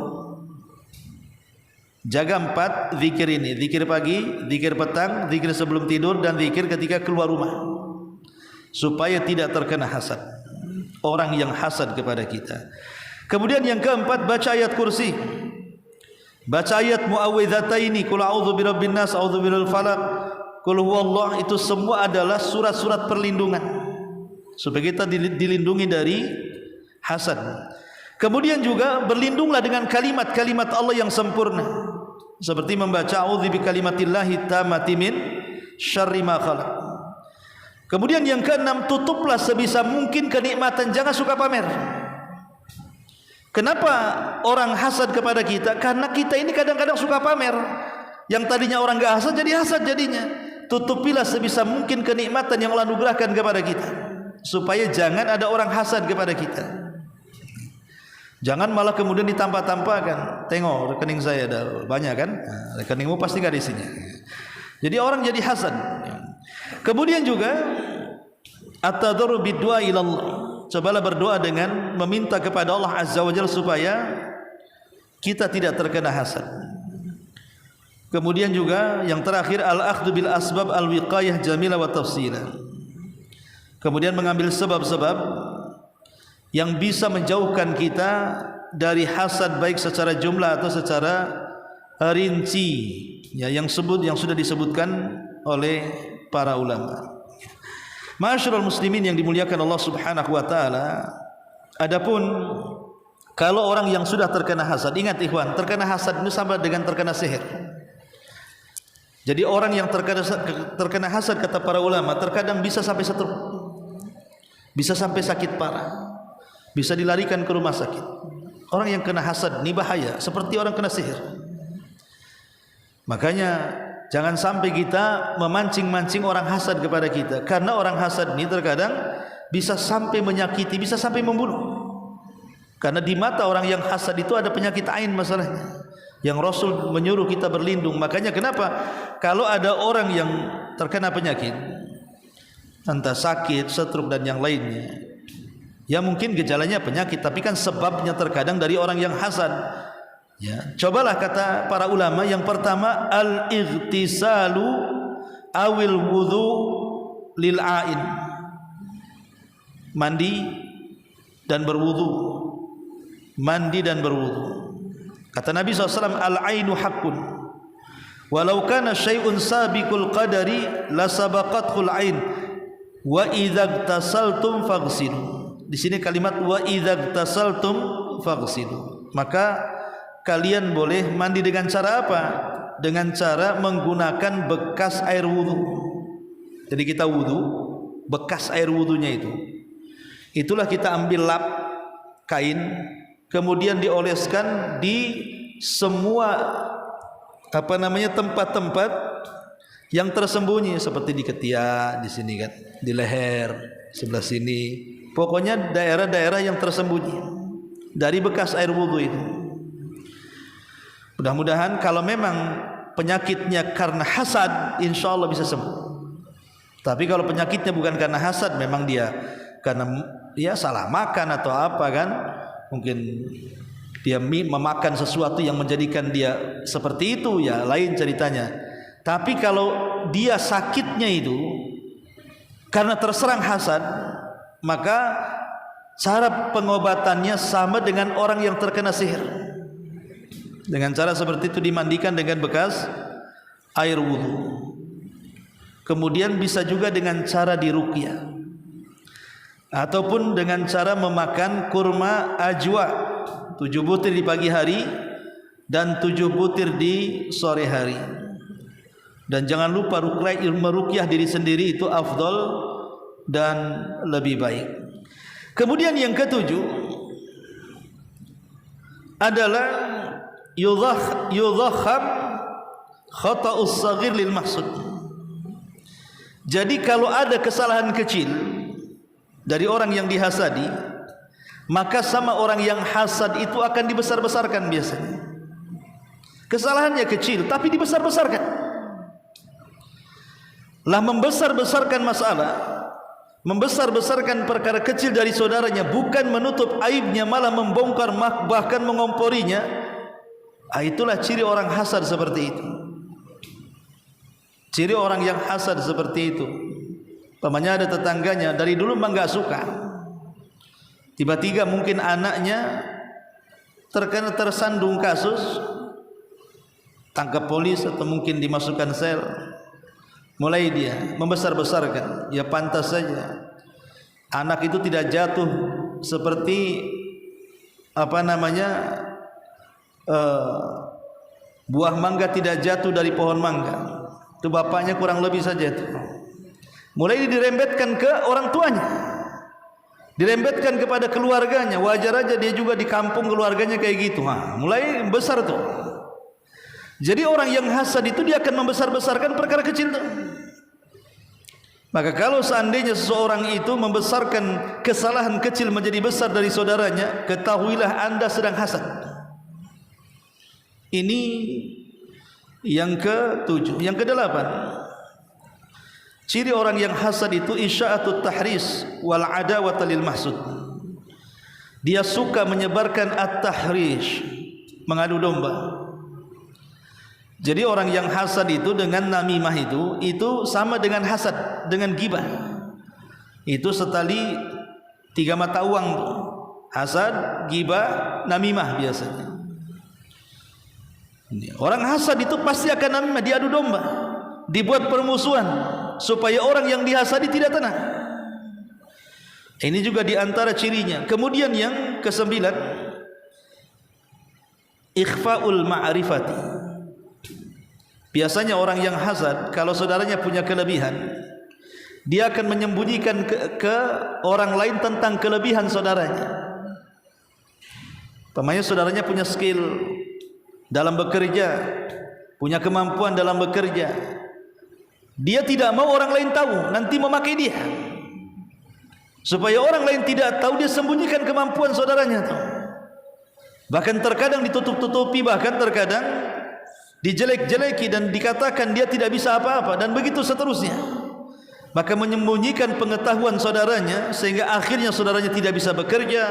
Jaga 4 zikir ini: zikir pagi, zikir petang, zikir sebelum tidur, dan zikir ketika keluar rumah, supaya tidak terkena hasad orang yang hasad kepada kita. Kemudian yang keempat, baca ayat kursi, baca ayat muawwidhataini, qul a'udzu birabbin nas, a'udzu birabbil falaq, qul huwallah. Itu semua adalah surat-surat perlindungan supaya kita dilindungi dari hasad. Kemudian juga berlindunglah dengan kalimat-kalimat Allah yang sempurna, seperti membaca a'udzu bikalimatillahi tammati min syarri ma khalaq. Kemudian yang keenam, tutuplah sebisa mungkin kenikmatan, jangan suka pamer. Kenapa orang hasad kepada kita? Karena kita ini kadang-kadang suka pamer. Yang tadinya orang enggak hasad jadi hasad jadinya. Tutupilah sebisa mungkin kenikmatan yang Allah anugerahkan kepada kita, supaya jangan ada orang hasad kepada kita. Jangan malah kemudian ditampah-tampahkan. Tengok rekening saya ada banyak kan? Nah, rekeningmu pasti enggak isinya. Jadi orang jadi hasad. Kemudian juga at-tadarru bid-du'a ila Allah. Cobalah berdoa dengan meminta kepada Allah Azza wa Jalla supaya kita tidak terkena hasad. Kemudian juga yang terakhir, al-akhdhu bil asbab al-wiqayah jamilah wa tafsila. Kemudian mengambil sebab-sebab yang bisa menjauhkan kita dari hasad, baik secara jumlah atau secara rinci, ya, yang sudah disebutkan oleh para ulama. Ma'asyiral muslimin yang dimuliakan Allah Subhanahu wa taala, adapun kalau orang yang sudah terkena hasad, ingat ikhwan, terkena hasad itu sama dengan terkena sihir. Jadi orang yang terkena hasad kata para ulama terkadang bisa sampai stroke, bisa sampai sakit parah, bisa dilarikan ke rumah sakit. Orang yang kena hasad ini bahaya, seperti orang kena sihir. Makanya jangan sampai kita memancing-mancing orang hasad kepada kita, karena orang hasad ini terkadang bisa sampai menyakiti, bisa sampai membunuh. Karena di mata orang yang hasad itu ada penyakit ain masalahnya, yang Rasul menyuruh kita berlindung. Makanya kenapa kalau ada orang yang terkena penyakit, entah sakit, stroke dan yang lainnya, ya mungkin gejalanya penyakit, tapi kan sebabnya terkadang dari orang yang hasad. Ya, cobalah kata para ulama, yang pertama al-ightisalu awil wudu lil ain, mandi dan berwudu, mandi dan berwudu. Kata Nabi SAW, al-ainu haqqun walau kana syai'un sabiqul qadari la sabaqathul ain wa idza igtasaltum faghsilu. Di sini kalimat wa idza igtasaltum faghsilu, maka kalian boleh mandi dengan cara apa? Dengan cara menggunakan bekas air wudu. Jadi kita wudu, bekas air wudunya itulah kita ambil lap kain, kemudian dioleskan di semua tempat-tempat yang tersembunyi, seperti di ketiak, di sini kan, di leher sebelah sini, pokoknya daerah-daerah yang tersembunyi dari bekas air wudu itu. Mudah-mudahan kalau memang penyakitnya karena hasad, insya Allah bisa sembuh. Tapi kalau penyakitnya bukan karena hasad, memang dia karena dia salah makan atau apa kan, mungkin dia memakan sesuatu yang menjadikan dia seperti itu, ya lain ceritanya. Tapi kalau dia sakitnya itu karena terserang hasad, maka cara pengobatannya sama dengan orang yang terkena sihir. Dengan cara seperti itu, dimandikan dengan bekas air wudu. Kemudian bisa juga dengan cara diruqyah, ataupun dengan cara memakan kurma ajwa 7 butir di pagi hari dan 7 butir di sore hari. Dan jangan lupa meruqyah diri sendiri, itu afdal dan lebih baik. Kemudian yang ketujuh adalah yudhakham khata'us saghir lil mahsud. Jadi kalau ada kesalahan kecil dari orang yang dihasadi, maka sama orang yang hasad itu akan dibesar-besarkan biasanya. Kesalahannya kecil tapi dibesar-besarkan. Lah membesar-besarkan masalah, membesar-besarkan perkara kecil dari saudaranya, bukan menutup aibnya, malah membongkar, bahkan mengomporinya. Itulah ciri orang hasad seperti itu. Ciri orang yang hasad seperti itu. Pamannya ada tetangganya dari dulu memang gak suka, tiba-tiba mungkin anaknya tersandung kasus, tangkap polis atau mungkin dimasukkan sel, mulai dia membesar-besarkan. Ya pantas saja anak itu tidak jatuh seperti buah mangga tidak jatuh dari pohon mangga. Itu bapaknya kurang lebih saja itu. Mulai dirembetkan ke orang tuanya, dirembetkan kepada keluarganya. Wajar aja dia juga di kampung keluarganya kayak gitu. Mulai besar tuh. Jadi orang yang hasad itu dia akan membesar-besarkan perkara kecil tuh. Maka kalau seandainya seseorang itu membesarkan kesalahan kecil menjadi besar dari saudaranya, ketahuilah Anda sedang hasad. Ini yang ke-7. Yang ke-8, ciri orang yang hasad itu isya'atut tahris wal adawata lil mahsud. Dia suka menyebarkan at-tahrish, mengadu domba. Jadi orang yang hasad itu dengan namimah itu sama dengan hasad, dengan gibah. Itu setali 3 mata uang tuh. Hasad, gibah, namimah biasanya. Orang hasad itu pasti akan namimah, diadu domba, dibuat permusuhan supaya orang yang dihasadi tidak tenang. Ini juga di antara cirinya. Kemudian yang kesembilan, ikhfaul ma'rifati. Biasanya orang yang hasad, kalau saudaranya punya kelebihan, dia akan menyembunyikan ke orang lain tentang kelebihan saudaranya. Pamannya saudaranya punya skill dalam bekerja, punya kemampuan dalam bekerja, dia tidak mau orang lain tahu, nanti memakai dia. Supaya orang lain tidak tahu, dia sembunyikan kemampuan saudaranya itu. Bahkan terkadang ditutup-tutupi, bahkan terkadang dijelek-jeleki dan dikatakan dia tidak bisa apa-apa, dan begitu seterusnya. Maka menyembunyikan pengetahuan saudaranya sehingga akhirnya saudaranya tidak bisa bekerja,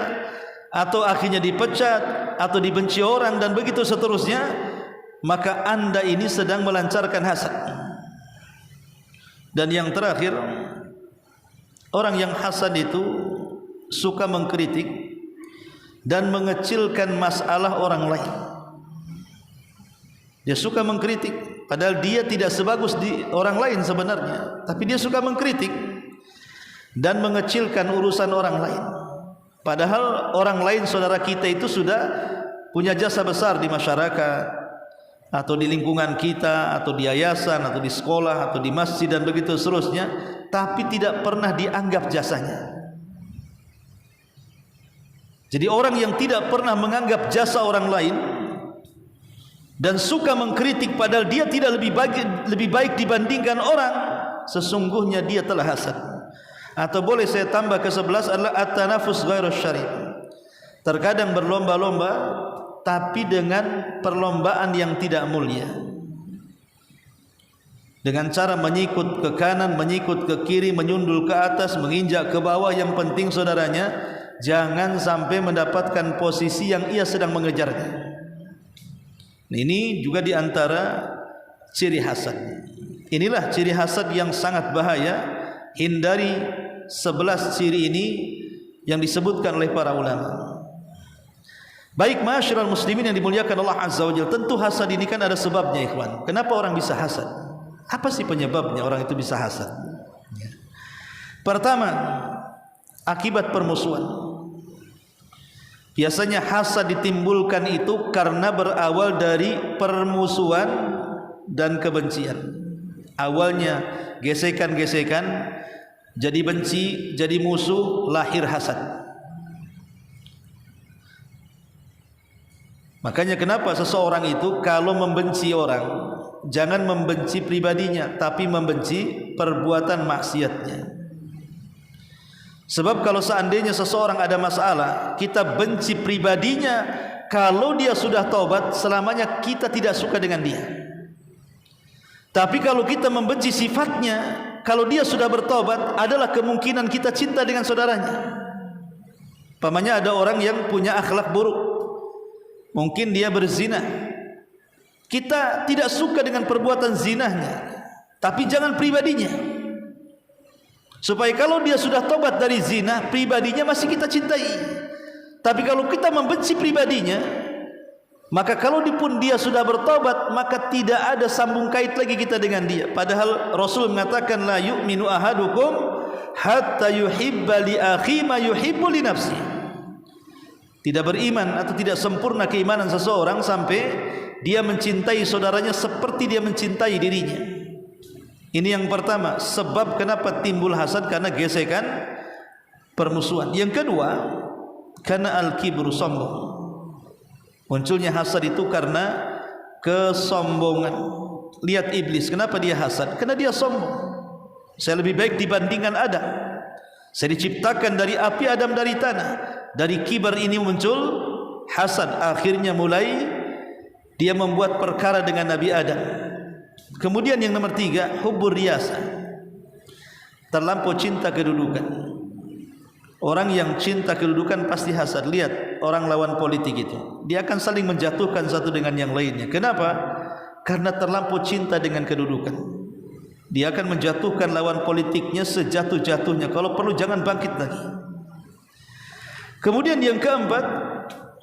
atau akhirnya dipecat, atau dibenci orang, dan begitu seterusnya. Maka anda ini sedang melancarkan hasad. Dan yang terakhir, orang yang hasad itu suka mengkritik dan mengecilkan masalah orang lain. Dia suka mengkritik, padahal dia tidak sebagus di orang lain sebenarnya, tapi dia suka mengkritik dan mengecilkan urusan orang lain. Padahal orang lain, saudara kita itu sudah punya jasa besar di masyarakat, atau di lingkungan kita, atau di yayasan, atau di sekolah, atau di masjid, dan begitu seterusnya, tapi tidak pernah dianggap jasanya. Jadi orang yang tidak pernah menganggap jasa orang lain dan suka mengkritik padahal dia tidak lebih baik dibandingkan orang, sesungguhnya dia telah hasad. Atau boleh saya tambah ke-11 adalah at-tanafus ghairu syar'i. Terkadang berlomba-lomba tapi dengan perlombaan yang tidak mulia, dengan cara menyikut ke kanan, menyikut ke kiri, menyundul ke atas, menginjak ke bawah. Yang penting saudaranya jangan sampai mendapatkan posisi yang ia sedang mengejarnya. Ini juga di antara ciri hasad. Inilah ciri hasad yang sangat bahaya. Hindari 11 ciri ini yang disebutkan oleh para ulama. Baik ma'asyiral muslimin yang dimuliakan Allah Azza wa Jalla, tentu hasad ini kan ada sebabnya, ikhwan. Kenapa orang bisa hasad? Apa sih penyebabnya orang itu bisa hasad? Pertama, akibat permusuhan. Biasanya hasad ditimbulkan itu karena berawal dari permusuhan dan kebencian. Awalnya gesekan-gesekan, jadi benci, jadi musuh, lahir hasad. Makanya kenapa seseorang itu kalau membenci orang, jangan membenci pribadinya, tapi membenci perbuatan maksiatnya. Sebab kalau seandainya seseorang ada masalah, kita benci pribadinya, kalau dia sudah taubat, selamanya kita tidak suka dengan dia. Tapi kalau kita membenci sifatnya, kalau dia sudah bertaubat, adalah kemungkinan kita cinta dengan saudaranya. Pamannya ada orang yang punya akhlak buruk, mungkin dia berzina, kita tidak suka dengan perbuatan zinahnya, tapi jangan pribadinya, supaya kalau dia sudah tobat dari zina, pribadinya masih kita cintai. Tapi kalau kita membenci pribadinya, maka kalau pun dia sudah bertobat, maka tidak ada sambung kait lagi kita dengan dia. Padahal Rasul mengatakan, la yu'minu ahadukum hatta yuhibba li akhi ma yuhibbu li nafsihi. Tidak beriman atau tidak sempurna keimanan seseorang sampai dia mencintai saudaranya seperti dia mencintai dirinya. Ini yang pertama, sebab kenapa timbul hasad, karena gesekan, permusuhan. Yang kedua, karena al-kibru, sombong. Munculnya hasad itu karena kesombongan. Lihat iblis, kenapa dia hasad? Karena dia sombong. Saya lebih baik dibandingkan Adam. Saya diciptakan dari api, Adam dari tanah. Dari kibar ini muncul hasad. Akhirnya mulai dia membuat perkara dengan Nabi Adam. Kemudian yang nomor 3, hubbur riyasa, terlampau cinta kedudukan. Orang yang cinta kedudukan pasti hasad. Lihat orang lawan politik itu, dia akan saling menjatuhkan satu dengan yang lainnya. Kenapa? Karena terlampau cinta dengan kedudukan. Dia akan menjatuhkan lawan politiknya sejatuh-jatuhnya. Kalau perlu jangan bangkit lagi. Kemudian yang keempat,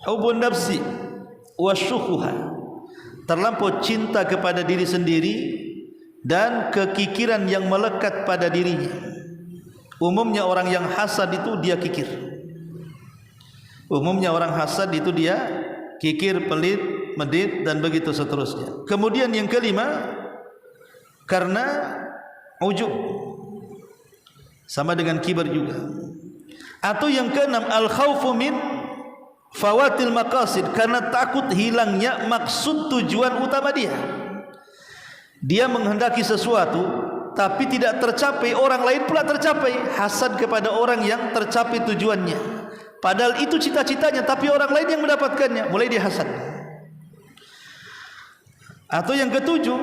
hubbun nafsi wasyuhuha, terlampau cinta kepada diri sendiri dan kekikiran yang melekat pada dirinya. Umumnya orang yang hasad itu dia kikir. Umumnya orang hasad itu dia kikir, pelit, medit dan begitu seterusnya. Kemudian yang kelima, karena ujub, sama dengan kibar juga. Atau yang keenam, al-khawfu min fawatil maqasid, karena takut hilangnya maksud tujuan utama dia. Dia menghendaki sesuatu tapi tidak tercapai, orang lain pula tercapai. Hasad kepada orang yang tercapai tujuannya, padahal itu cita-citanya, tapi orang lain yang mendapatkannya, mulai dia hasad. Atau yang ketujuh,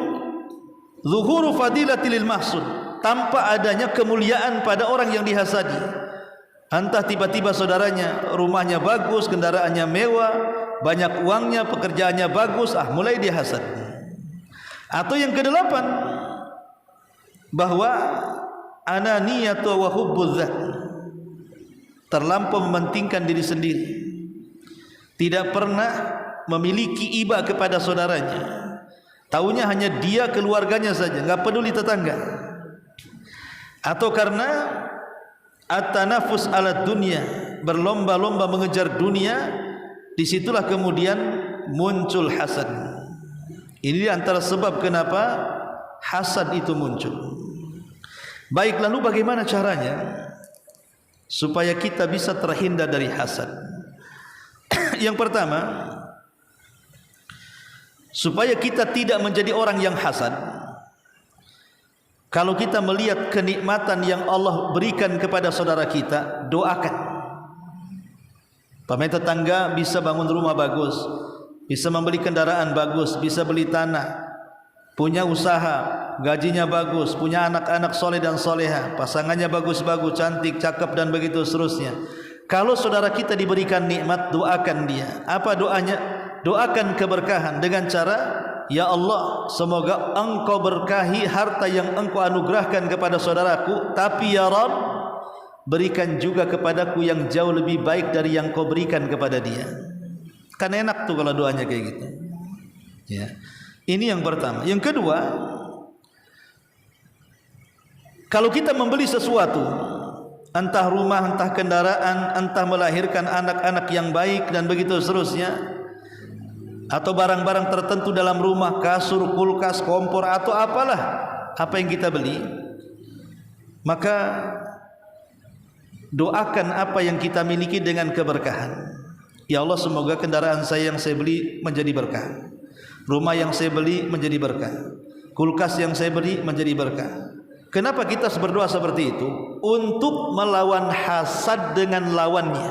zuhuru fadilatil mahsud, tanpa adanya kemuliaan pada orang yang dihasadi. Entah tiba-tiba saudaranya rumahnya bagus, kendaraannya mewah, banyak uangnya, pekerjaannya bagus, mulai dia hasad. Atau yang kedelapan, bahwa ananiyatu wa hubbuz zat, terlampau mementingkan diri sendiri, tidak pernah memiliki iba kepada saudaranya, taunya hanya dia, keluarganya saja, enggak peduli tetangga. Atau karena at-tanafus ala dunia, berlomba-lomba mengejar dunia, disitulah kemudian muncul hasad. Ini antara sebab kenapa hasad itu muncul. Baik, lalu bagaimana caranya supaya kita bisa terhindar dari hasad? Yang pertama, supaya kita tidak menjadi orang yang hasad, kalau kita melihat kenikmatan yang Allah berikan kepada saudara kita, doakan. Pemain tetangga bisa bangun rumah bagus, bisa membeli kendaraan bagus, bisa beli tanah, punya usaha, gajinya bagus, punya anak-anak soleh dan soleha, pasangannya bagus-bagus, cantik, cakep dan begitu seterusnya. Kalau saudara kita diberikan nikmat, doakan dia. Apa doanya? Doakan keberkahan dengan cara, ya Allah, semoga engkau berkahi harta yang engkau anugerahkan kepada saudaraku, tapi ya Rabb, berikan juga kepadaku yang jauh lebih baik dari yang kau berikan kepada dia. Kan enak tuh kalau doanya kayak gitu, ya. Ini yang pertama. Yang kedua, kalau kita membeli sesuatu, entah rumah, entah kendaraan, entah melahirkan anak-anak yang baik dan begitu seterusnya, atau barang-barang tertentu dalam rumah, kasur, kulkas, kompor, atau apalah apa yang kita beli, maka doakan apa yang kita miliki dengan keberkahan. Ya Allah, semoga kendaraan saya yang saya beli menjadi berkah, rumah yang saya beli menjadi berkah, kulkas yang saya beli menjadi berkah. Kenapa kita harus berdoa seperti itu? Untuk melawan hasad dengan lawannya.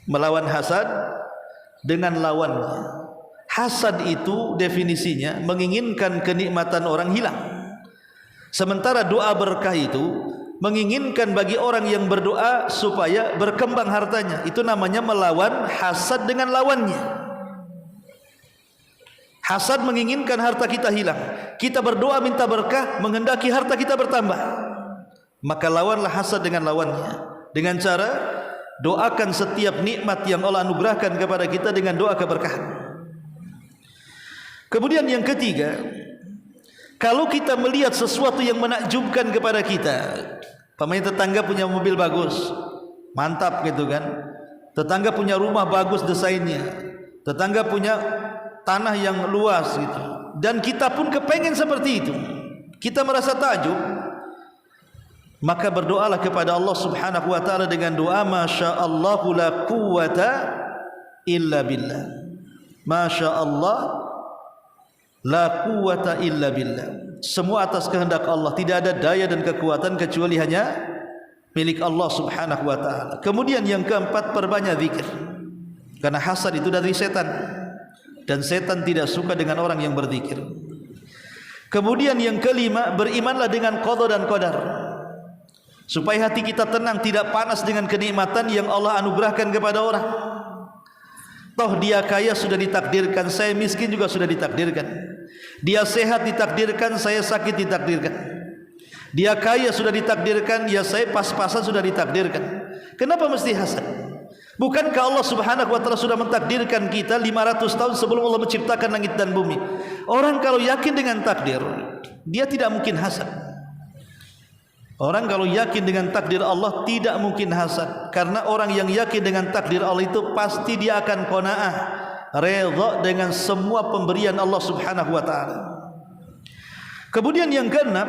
Melawan hasad dengan lawannya. Hasad itu definisinya menginginkan kenikmatan orang hilang. Sementara doa berkah itu menginginkan bagi orang yang berdoa supaya berkembang hartanya. Itu namanya melawan hasad dengan lawannya. Hasad menginginkan harta kita hilang, kita berdoa minta berkah menghendaki harta kita bertambah. Maka lawanlah hasad dengan lawannya, dengan cara doakan setiap nikmat yang Allah anugerahkan kepada kita dengan doa keberkahan. Kemudian yang ketiga, kalau kita melihat sesuatu yang menakjubkan kepada kita, pemain tetangga punya mobil bagus, mantap gitu kan, tetangga punya rumah bagus desainnya, tetangga punya tanah yang luas gitu, dan kita pun kepengen seperti itu, kita merasa takjub, maka berdoalah kepada Allah Subhanahu wa taala dengan doa masyaallah la quwwata illa billah. Masyaallah la quwwata illa billah. Semua atas kehendak Allah, tidak ada daya dan kekuatan kecuali hanya milik Allah Subhanahu wa taala. Kemudian yang keempat, perbanyak zikir. Karena hasad itu dari setan, dan setan tidak suka dengan orang yang berzikir. Kemudian yang kelima, berimanlah dengan qada dan qadar, supaya hati kita tenang, tidak panas dengan kenikmatan yang Allah anugerahkan kepada orang. Toh dia kaya sudah ditakdirkan, saya miskin juga sudah ditakdirkan. Dia sehat ditakdirkan, saya sakit ditakdirkan. Dia kaya sudah ditakdirkan, ya saya pas-pasan sudah ditakdirkan. Kenapa mesti hasad? Bukankah Allah Subhanahu wa taala sudah mentakdirkan kita 500 tahun sebelum Allah menciptakan langit dan bumi? Orang kalau yakin dengan takdir, dia tidak mungkin hasad. Orang kalau yakin dengan takdir Allah tidak mungkin hasad, karena orang yang yakin dengan takdir Allah itu pasti dia akan qanaah, redha dengan semua pemberian Allah Subhanahu wa taala. Kemudian yang keenam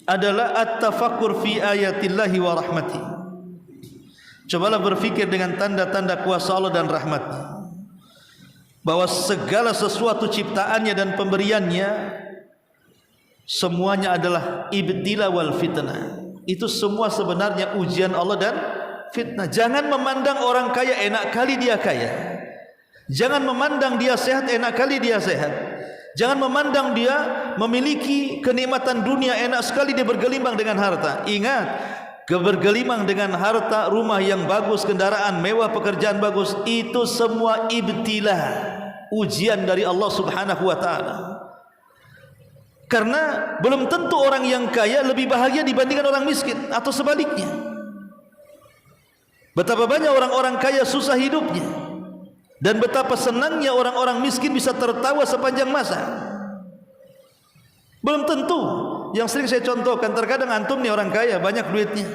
adalah at-tafakkur fi ayatillahi wa rahmati. Cobalah berfikir dengan tanda-tanda kuasa Allah dan rahmatnya, bahwa segala sesuatu ciptaannya dan pemberiannya semuanya adalah ibtila wal fitnah. Itu semua sebenarnya ujian Allah dan fitnah. Jangan memandang orang kaya enak kali dia kaya. Jangan memandang dia sehat enak kali dia sehat. Jangan memandang dia memiliki kenikmatan dunia enak sekali dia bergelimang dengan harta. Ingat, bergelimang dengan harta, rumah yang bagus, kendaraan mewah, pekerjaan bagus, itu semua ibtila, ujian dari Allah Subhanahu wa taala. Karena belum tentu orang yang kaya lebih bahagia dibandingkan orang miskin, atau sebaliknya. Betapa banyak orang-orang kaya susah hidupnya, dan betapa senangnya orang-orang miskin bisa tertawa sepanjang masa. Belum tentu. Yang sering saya contohkan, terkadang antum nih orang kaya, banyak duitnya.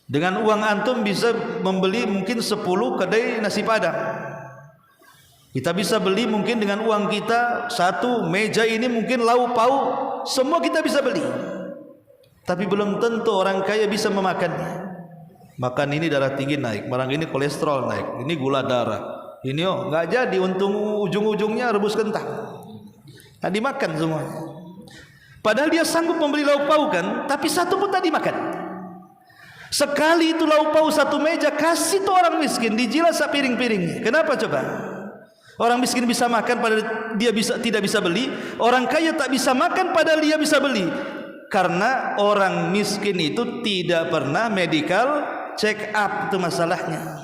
Dengan uang antum bisa membeli mungkin 10 kedai nasi padang. Kita bisa beli mungkin dengan uang kita 1 meja ini mungkin lauk pauk, semua kita bisa beli. Tapi belum tentu orang kaya bisa memakannya. Makan ini darah tinggi naik, barang ini kolesterol naik, ini gula darah, ini nggak jadi, untung ujung-ujungnya rebus kentang, tak dimakan semua. Padahal dia sanggup membeli lauk paukan, tapi satu pun tak dimakan. Sekali itu lauk pauk 1 meja, kasih tuh orang miskin, dijilat sepiring-piringnya. Kenapa coba? Orang miskin bisa makan padahal dia tidak bisa beli. Orang kaya tak bisa makan padahal dia bisa beli. Karena orang miskin itu tidak pernah medical check up, itu masalahnya.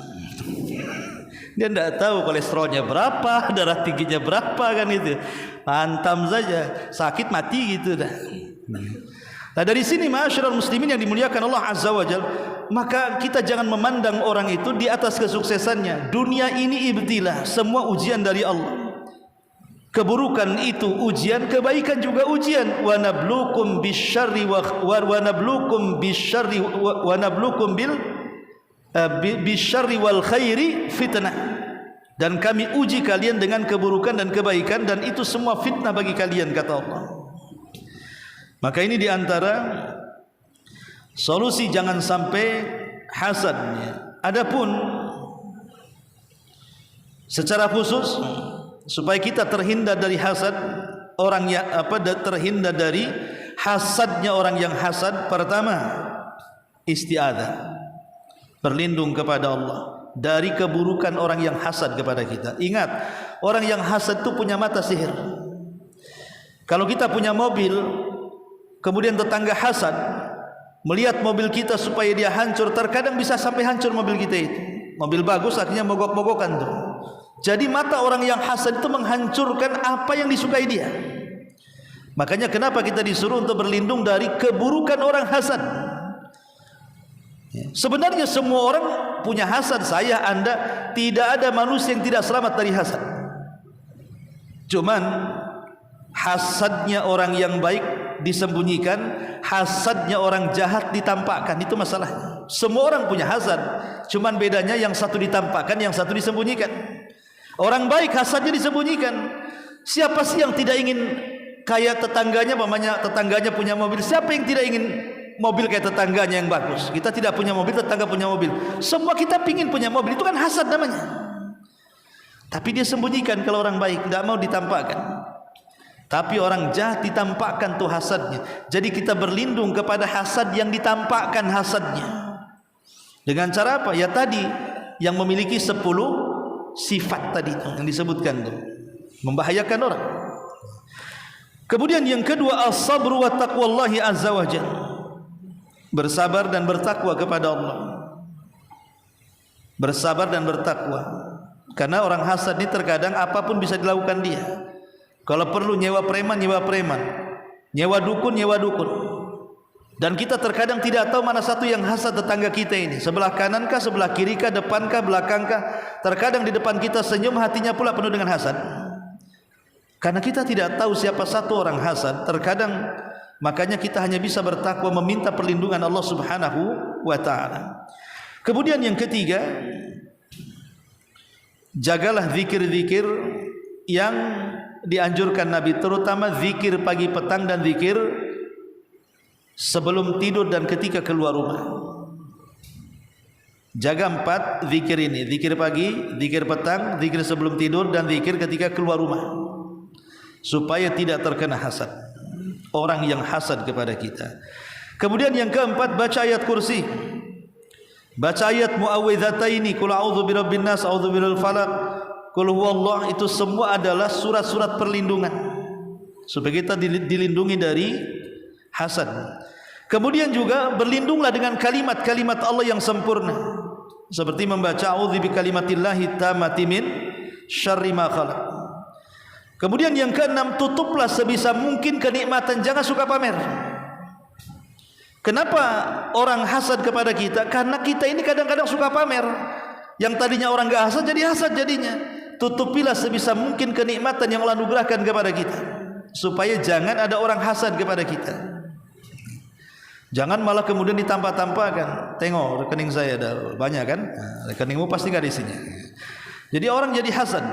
Dia tidak tahu kolesterolnya berapa, darah tingginya berapa, kan itu. Hantam saja, sakit mati gitu dah. Nah dari sini ma'asyiral muslimin yang dimuliakan Allah Azza wa Jalla, maka kita jangan memandang orang itu di atas kesuksesannya. Dunia ini ibtilah, semua ujian dari Allah. Keburukan itu ujian, kebaikan juga ujian. Wa nabluukum bisyarri wa nabluukum bisyarri wa nabluukum bisyarri wal khairi fitnah. Dan kami uji kalian dengan keburukan dan kebaikan, dan itu semua fitnah bagi kalian, kata Allah. Maka ini diantara solusi jangan sampai hasadnya. Adapun secara khusus supaya kita terhindar dari hasad orang yang terhindar dari hasadnya orang yang hasad, pertama isti'adzah, berlindung kepada Allah dari keburukan orang yang hasad kepada kita. Ingat, orang yang hasad itu punya mata sihir. Kalau kita punya mobil, kemudian tetangga hasad melihat mobil kita supaya dia hancur, terkadang bisa sampai hancur mobil kita itu. Mobil bagus akhirnya mogok-mogokan tuh. Jadi mata orang yang hasad itu menghancurkan apa yang disukai dia. Makanya kenapa kita disuruh untuk berlindung dari keburukan orang hasad. Sebenarnya semua orang punya hasad, saya, Anda, tidak ada manusia yang tidak selamat dari hasad. Cuman hasadnya orang yang baik disembunyikan, hasadnya orang jahat ditampakkan, itu masalahnya. Semua orang punya hasad, cuman bedanya yang satu ditampakkan, yang satu disembunyikan. Orang baik hasadnya disembunyikan. Siapa sih yang tidak ingin kayak tetangganya? Mamanya tetangganya punya mobil, siapa yang tidak ingin mobil kayak tetangganya yang bagus? Kita tidak punya mobil, tetangga punya mobil, semua kita pingin punya mobil. Itu kan hasad namanya. Tapi dia sembunyikan. Kalau orang baik tidak mau ditampakkan, tapi orang jahat ditampakkan tuh hasadnya. Jadi kita berlindung kepada hasad yang ditampakkan hasadnya. Dengan cara apa? Ya tadi yang memiliki 10 sifat tadi itu yang disebutkan tuh, membahayakan orang. Kemudian yang kedua, as-sabru wa taqwallahi azza wa jalla, bersabar dan bertakwa kepada Allah. Bersabar dan bertakwa. Karena orang hasad ini terkadang apapun bisa dilakukan dia. Kalau perlu nyewa preman, nyewa preman, nyewa dukun, nyewa dukun. Dan kita terkadang tidak tahu mana satu yang hasad tetangga kita ini. Sebelah kanan kah, sebelah kiri kah, depan kah, belakang kah. Terkadang di depan kita senyum, hatinya pula penuh dengan hasad. Karena kita tidak tahu siapa satu orang hasad, terkadang makanya kita hanya bisa bertakwa meminta perlindungan Allah Subhanahu wa taala. Kemudian yang ketiga, jagalah zikir-zikir yang dianjurkan Nabi, terutama zikir pagi petang dan zikir sebelum tidur dan ketika keluar rumah. Jaga 4 zikir ini, zikir pagi, zikir petang, zikir sebelum tidur, dan zikir ketika keluar rumah, supaya tidak terkena hasad, orang yang hasad kepada kita. Kemudian yang keempat, baca ayat kursi, baca ayat muawwidhataini, qul a'udzu birabbin nas, a'udzu birabbil falaq, qul huwallah. Itu semua adalah surat-surat perlindungan supaya kita dilindungi dari hasad. Kemudian juga berlindunglah dengan kalimat-kalimat Allah yang sempurna, seperti membaca a'udzu bikalimatillahi tammati min syarri ma khalaq. Kemudian yang keenam, tutuplah sebisa mungkin kenikmatan, jangan suka pamer. Kenapa orang hasad kepada kita? Karena kita ini kadang-kadang suka pamer. Yang tadinya orang enggak hasad jadi hasad jadinya. Tutupilah sebisa mungkin kenikmatan yang Allah anugerahkan kepada kita, supaya jangan ada orang hasad kepada kita. Jangan malah kemudian ditampah-tampahkan. Tengok rekening saya ada banyak kan? Nah, rekeningmu pasti enggak isinya. Jadi orang jadi hasad.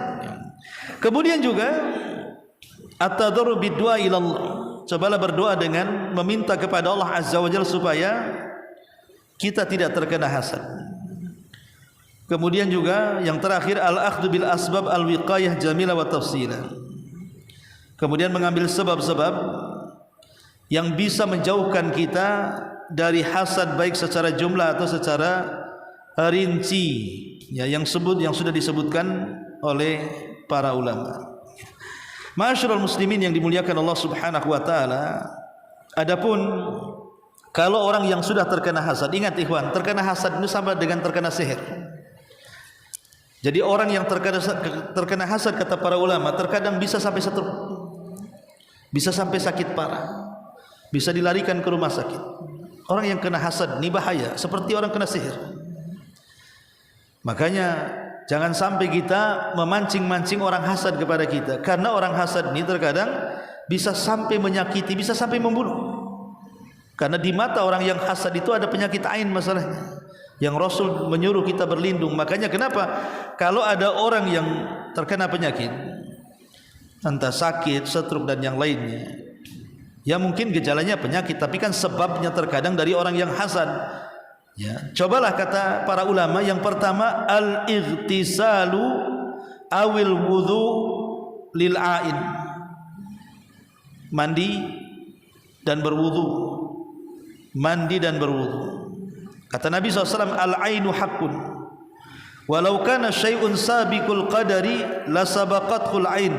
Kemudian juga at-tadarru bid-du'a ila Allah. Cobalah berdoa dengan meminta kepada Allah Azza wa Jalla supaya kita tidak terkena hasad. Kemudian juga yang terakhir, al-akhdhu bil asbab al-wiqayah jamila wa tafsila. Kemudian mengambil sebab-sebab yang bisa menjauhkan kita dari hasad, baik secara jumlah atau secara rinci, ya, yang sudah disebutkan oleh para ulama. Ma'asyiral muslimin yang dimuliakan Allah Subhanahu wa taala, adapun kalau orang yang sudah terkena hasad, ingat ikhwan, terkena hasad itu sama dengan terkena sihir. Jadi orang yang terkena hasad, kata para ulama, terkadang bisa sampai stroke, bisa sampai sakit parah, bisa dilarikan ke rumah sakit. Orang yang kena hasad ini bahaya, seperti orang kena sihir. Makanya jangan sampai kita memancing-mancing orang hasad kepada kita, karena orang hasad ini terkadang bisa sampai menyakiti, bisa sampai membunuh. Karena di mata orang yang hasad itu ada penyakit ain masalahnya, yang Rasul menyuruh kita berlindung. Makanya kenapa kalau ada orang yang terkena penyakit, entah sakit, stroke dan yang lainnya, ya mungkin gejalanya penyakit, tapi kan sebabnya terkadang dari orang yang hasad. Ya, cobalah kata para ulama, yang pertama al-ightisalu awil wudhu lil ain, mandi dan berwudu, mandi dan berwudu. Kata Nabi SAW, al-ainu haqqun walau kana syai'un sabiqul qadari la sabaqatul ain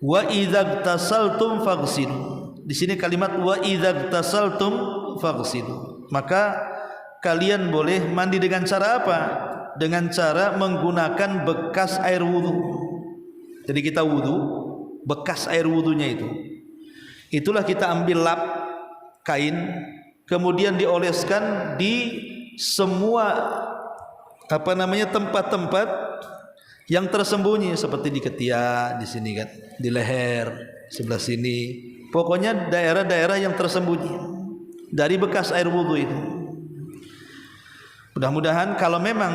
wa idza igtasaltum faghsilu. Di sini kalimat wa idza igtasaltum faghsilu, maka kalian boleh mandi dengan cara apa? Dengan cara menggunakan bekas air wudu. Jadi kita wudu, bekas air wudunya itulah kita ambil lap kain, kemudian dioleskan di semua tempat-tempat yang tersembunyi, seperti di ketiak, di sini kan, di leher sebelah sini. Pokoknya daerah-daerah yang tersembunyi dari bekas air wudu itu. Mudah-mudahan kalau memang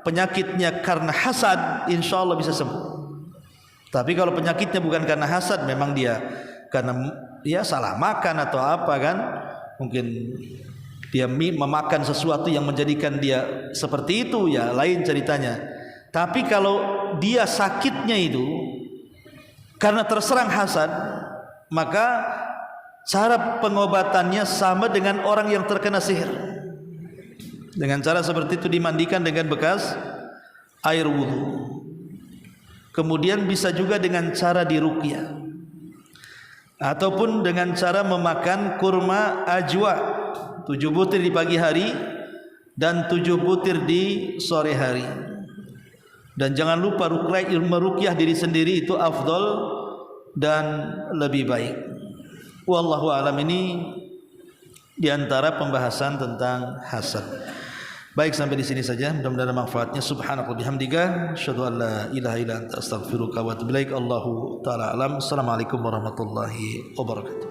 penyakitnya karena hasad, insya Allah bisa sembuh. Tapi kalau penyakitnya bukan karena hasad, memang dia karena salah makan atau apa kan, mungkin dia memakan sesuatu yang menjadikan dia seperti itu, ya lain ceritanya. Tapi kalau dia sakitnya itu karena terserang hasad, maka cara pengobatannya sama dengan orang yang terkena sihir. Dengan cara seperti itu, dimandikan dengan bekas air wudu. Kemudian bisa juga dengan cara diruqyah, ataupun dengan cara memakan kurma ajwa 7 butir di pagi hari dan 7 butir di sore hari. Dan jangan lupa meruqyah diri sendiri, itu afdal dan lebih baik. Wallahu a'lam. Ini diantara pembahasan tentang hasad. Baik, sampai di sini saja. Mudah-mudahan ada manfaatnya. Subhanallah bihamdika, asyhadu an la ilaha illa anta astaghfiruka wa atubu ilaik. Allahu taala alam. Assalamualaikum warahmatullahi wabarakatuh.